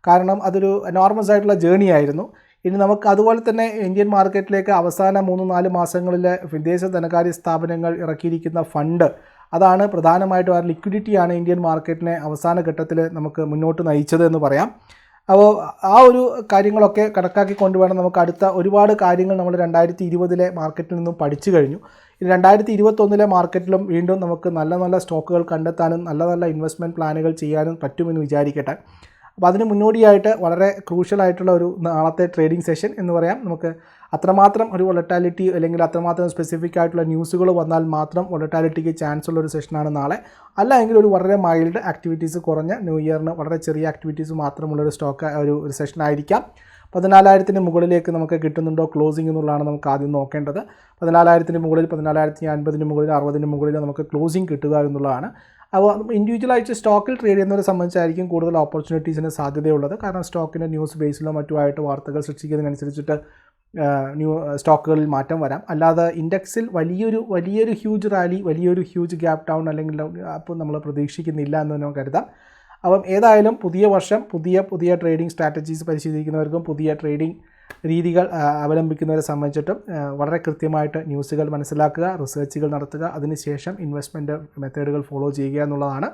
കാരണം അതൊരു എനോർമസ് ആയിട്ടുള്ള ജേണി ആയിരുന്നു. ഇനി നമുക്ക് അതുപോലെ തന്നെ ഇന്ത്യൻ മാർക്കറ്റിലേക്ക് അവസാന 3-4 മാസങ്ങളിൽ വിദേശ ധനകാര്യ സ്ഥാപനങ്ങൾ ഇറക്കിയിരിക്കുന്ന ഫണ്ട്, അതാണ് പ്രധാനമായിട്ടും ആ ലിക്വിഡിറ്റിയാണ് ഇന്ത്യൻ മാർക്കറ്റിനെ അവസാന ഘട്ടത്തിൽ നമുക്ക് മുന്നോട്ട് നയിച്ചത് എന്ന് പറയാം. അപ്പോൾ ആ ഒരു കാര്യങ്ങളൊക്കെ കണക്കാക്കി കൊണ്ടുവേണം നമുക്ക് അടുത്ത ഒരുപാട് കാര്യങ്ങൾ നമ്മൾ 2020 മാർക്കറ്റിൽ നിന്നും പഠിച്ചു കഴിഞ്ഞു. ഇനി 2021 മാർക്കറ്റിലും വീണ്ടും നമുക്ക് നല്ല നല്ല സ്റ്റോക്കുകൾ കണ്ടെത്താനും നല്ല നല്ല ഇൻവെസ്റ്റ്മെൻറ്റ് പ്ലാനുകൾ ചെയ്യാനും പറ്റുമെന്ന് വിചാരിക്കട്ടെ. അപ്പോൾ അതിന് മുന്നോടിയായിട്ട് വളരെ ക്രൂഷ്യലായിട്ടുള്ള ഒരു നാളത്തെ ട്രേഡിംഗ് സെഷൻ എന്ന് പറയാം. നമുക്ക് അത്രമാത്രം ഒരു വൊളറ്റാലിറ്റി അല്ലെങ്കിൽ അത്രമാത്രം സ്പെസിഫിക് ആയിട്ടുള്ള ന്യൂസുകൾ വന്നാൽ മാത്രം വൊളറ്റാലിറ്റിക്ക് ചാൻസ് ഉള്ള ഒരു സെഷനാണ് നാളെ. അല്ല എങ്കിൽ ഒരു വളരെ മൈൽഡ് ആക്ടിവിറ്റീസ് കുറഞ്ഞ ന്യൂ ഇയറിന് വളരെ ചെറിയ ആക്ടിവിറ്റീസ് മാത്രമുള്ളൊരു ഒരു സെഷനായിരിക്കാം. 14,000 മുകളിലേക്ക് നമുക്ക് കിട്ടുന്നുണ്ടോ ക്ലോസിംഗ് എന്നുള്ളതാണ് നമുക്ക് ആദ്യം നോക്കേണ്ടത്. 14,000 മുകളിൽ, 14,050 മുകളിൽ, 60 മുകളിൽ നമുക്ക് ക്ലോസിംഗ് കിട്ടുക എന്നുള്ളതാണ്. അപ്പോൾ ഇൻഡിവിജ്വലായിട്ട് സ്റ്റോക്കിൽ ട്രേഡ് ചെയ്യുന്നവരെ സംബന്ധിച്ചായിരിക്കും കൂടുതൽ ഓപ്പർച്യൂണിറ്റീസിന് സാധ്യതയുള്ളത്. കാരണം സ്റ്റോക്കിൻ്റെ ന്യൂസ് ബേസിലോ മറ്റുമായിട്ട് വാർത്തകൾ സൃഷ്ടിക്കുന്നതിനനുസരിച്ചിട്ട് സ്റ്റോക്കുകളിൽ മാറ്റം വരാം. അല്ലാതെ ഇൻഡെക്സിൽ വലിയൊരു ഹ്യൂജ് റാലി, വലിയൊരു ഹ്യൂജ് ഗ്യാപ് ഡൗൺ അല്ലെങ്കിൽ അപ്പോൾ നമ്മൾ പ്രതീക്ഷിക്കുന്നില്ല എന്ന് നമുക്ക് കരുതാം. അപ്പം ഏതായാലും പുതിയ വർഷം പുതിയ ട്രേഡിംഗ് സ്ട്രാറ്റജീസ് പരിശീലിക്കുന്നവർക്കും പുതിയ ട്രേഡിംഗ് രീതികൾ അവലംബിക്കുന്നവരെ സംബന്ധിച്ചിട്ടും വളരെ കൃത്യമായിട്ട് ന്യൂസുകൾ മനസ്സിലാക്കുക, റിസർച്ചുകൾ നടത്തുക, അതിനുശേഷം ഇൻവെസ്റ്റ്മെൻറ്റ് മെത്തേഡുകൾ ഫോളോ ചെയ്യുക എന്നുള്ളതാണ്.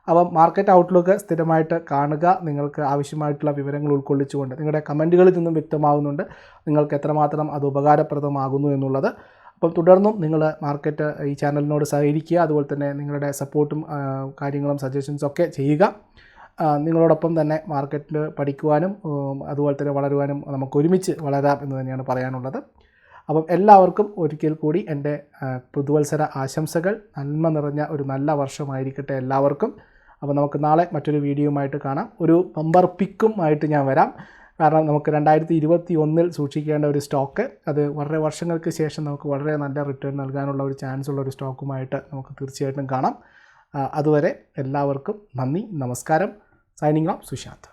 അപ്പം മാർക്കറ്റ് ഔട്ട്ലുക്ക് സ്ഥിരമായിട്ട് കാണുക. നിങ്ങൾക്ക് ആവശ്യമായിട്ടുള്ള വിവരങ്ങൾ ഉൾക്കൊള്ളിച്ചുകൊണ്ട് നിങ്ങളുടെ കമൻറ്റുകളിൽ നിന്നും വ്യക്തമാകുന്നുണ്ട് നിങ്ങൾക്ക് എത്രമാത്രം അത് ഉപകാരപ്രദമാകുന്നു എന്നുള്ളത്. അപ്പം തുടർന്നും നിങ്ങൾ മാർക്കറ്റ് ഈ ചാനലിനോട് സഹകരിക്കുക. അതുപോലെ തന്നെ നിങ്ങളുടെ സപ്പോർട്ടും കാര്യങ്ങളും സജഷൻസൊക്കെ ചെയ്യുക. നിങ്ങളോടൊപ്പം തന്നെ മാർക്കറ്റിൽ പഠിക്കുവാനും അതുപോലെ തന്നെ വളരുവാനും നമുക്ക് ഒരുമിച്ച് വളരാം എന്ന് തന്നെയാണ് പറയാനുള്ളത്. അപ്പം എല്ലാവർക്കും ഒരിക്കൽ കൂടി എൻ്റെ പുതുവത്സര ആശംസകൾ. നന്മ നിറഞ്ഞ ഒരു നല്ല വർഷമായിരിക്കട്ടെ എല്ലാവർക്കും. അപ്പോൾ നമുക്ക് നാളെ മറ്റൊരു വീഡിയോയുമായിട്ട് കാണാം. ഒരു ബമ്പർ പിക്കും ആയിട്ട് ഞാൻ വരാം. കാരണം നമുക്ക് 2021 സൂക്ഷിക്കേണ്ട ഒരു സ്റ്റോക്ക്, അത് വളരെ വർഷങ്ങൾക്ക് ശേഷം നമുക്ക് വളരെ നല്ല റിട്ടേൺ നൽകാനുള്ള ഒരു ചാൻസ് ഉള്ള ഒരു സ്റ്റോക്കുമായിട്ട് നമുക്ക് തീർച്ചയായിട്ടും കാണാം. അതുവരെ എല്ലാവർക്കും നന്ദി, നമസ്കാരം. Signing off Sushant.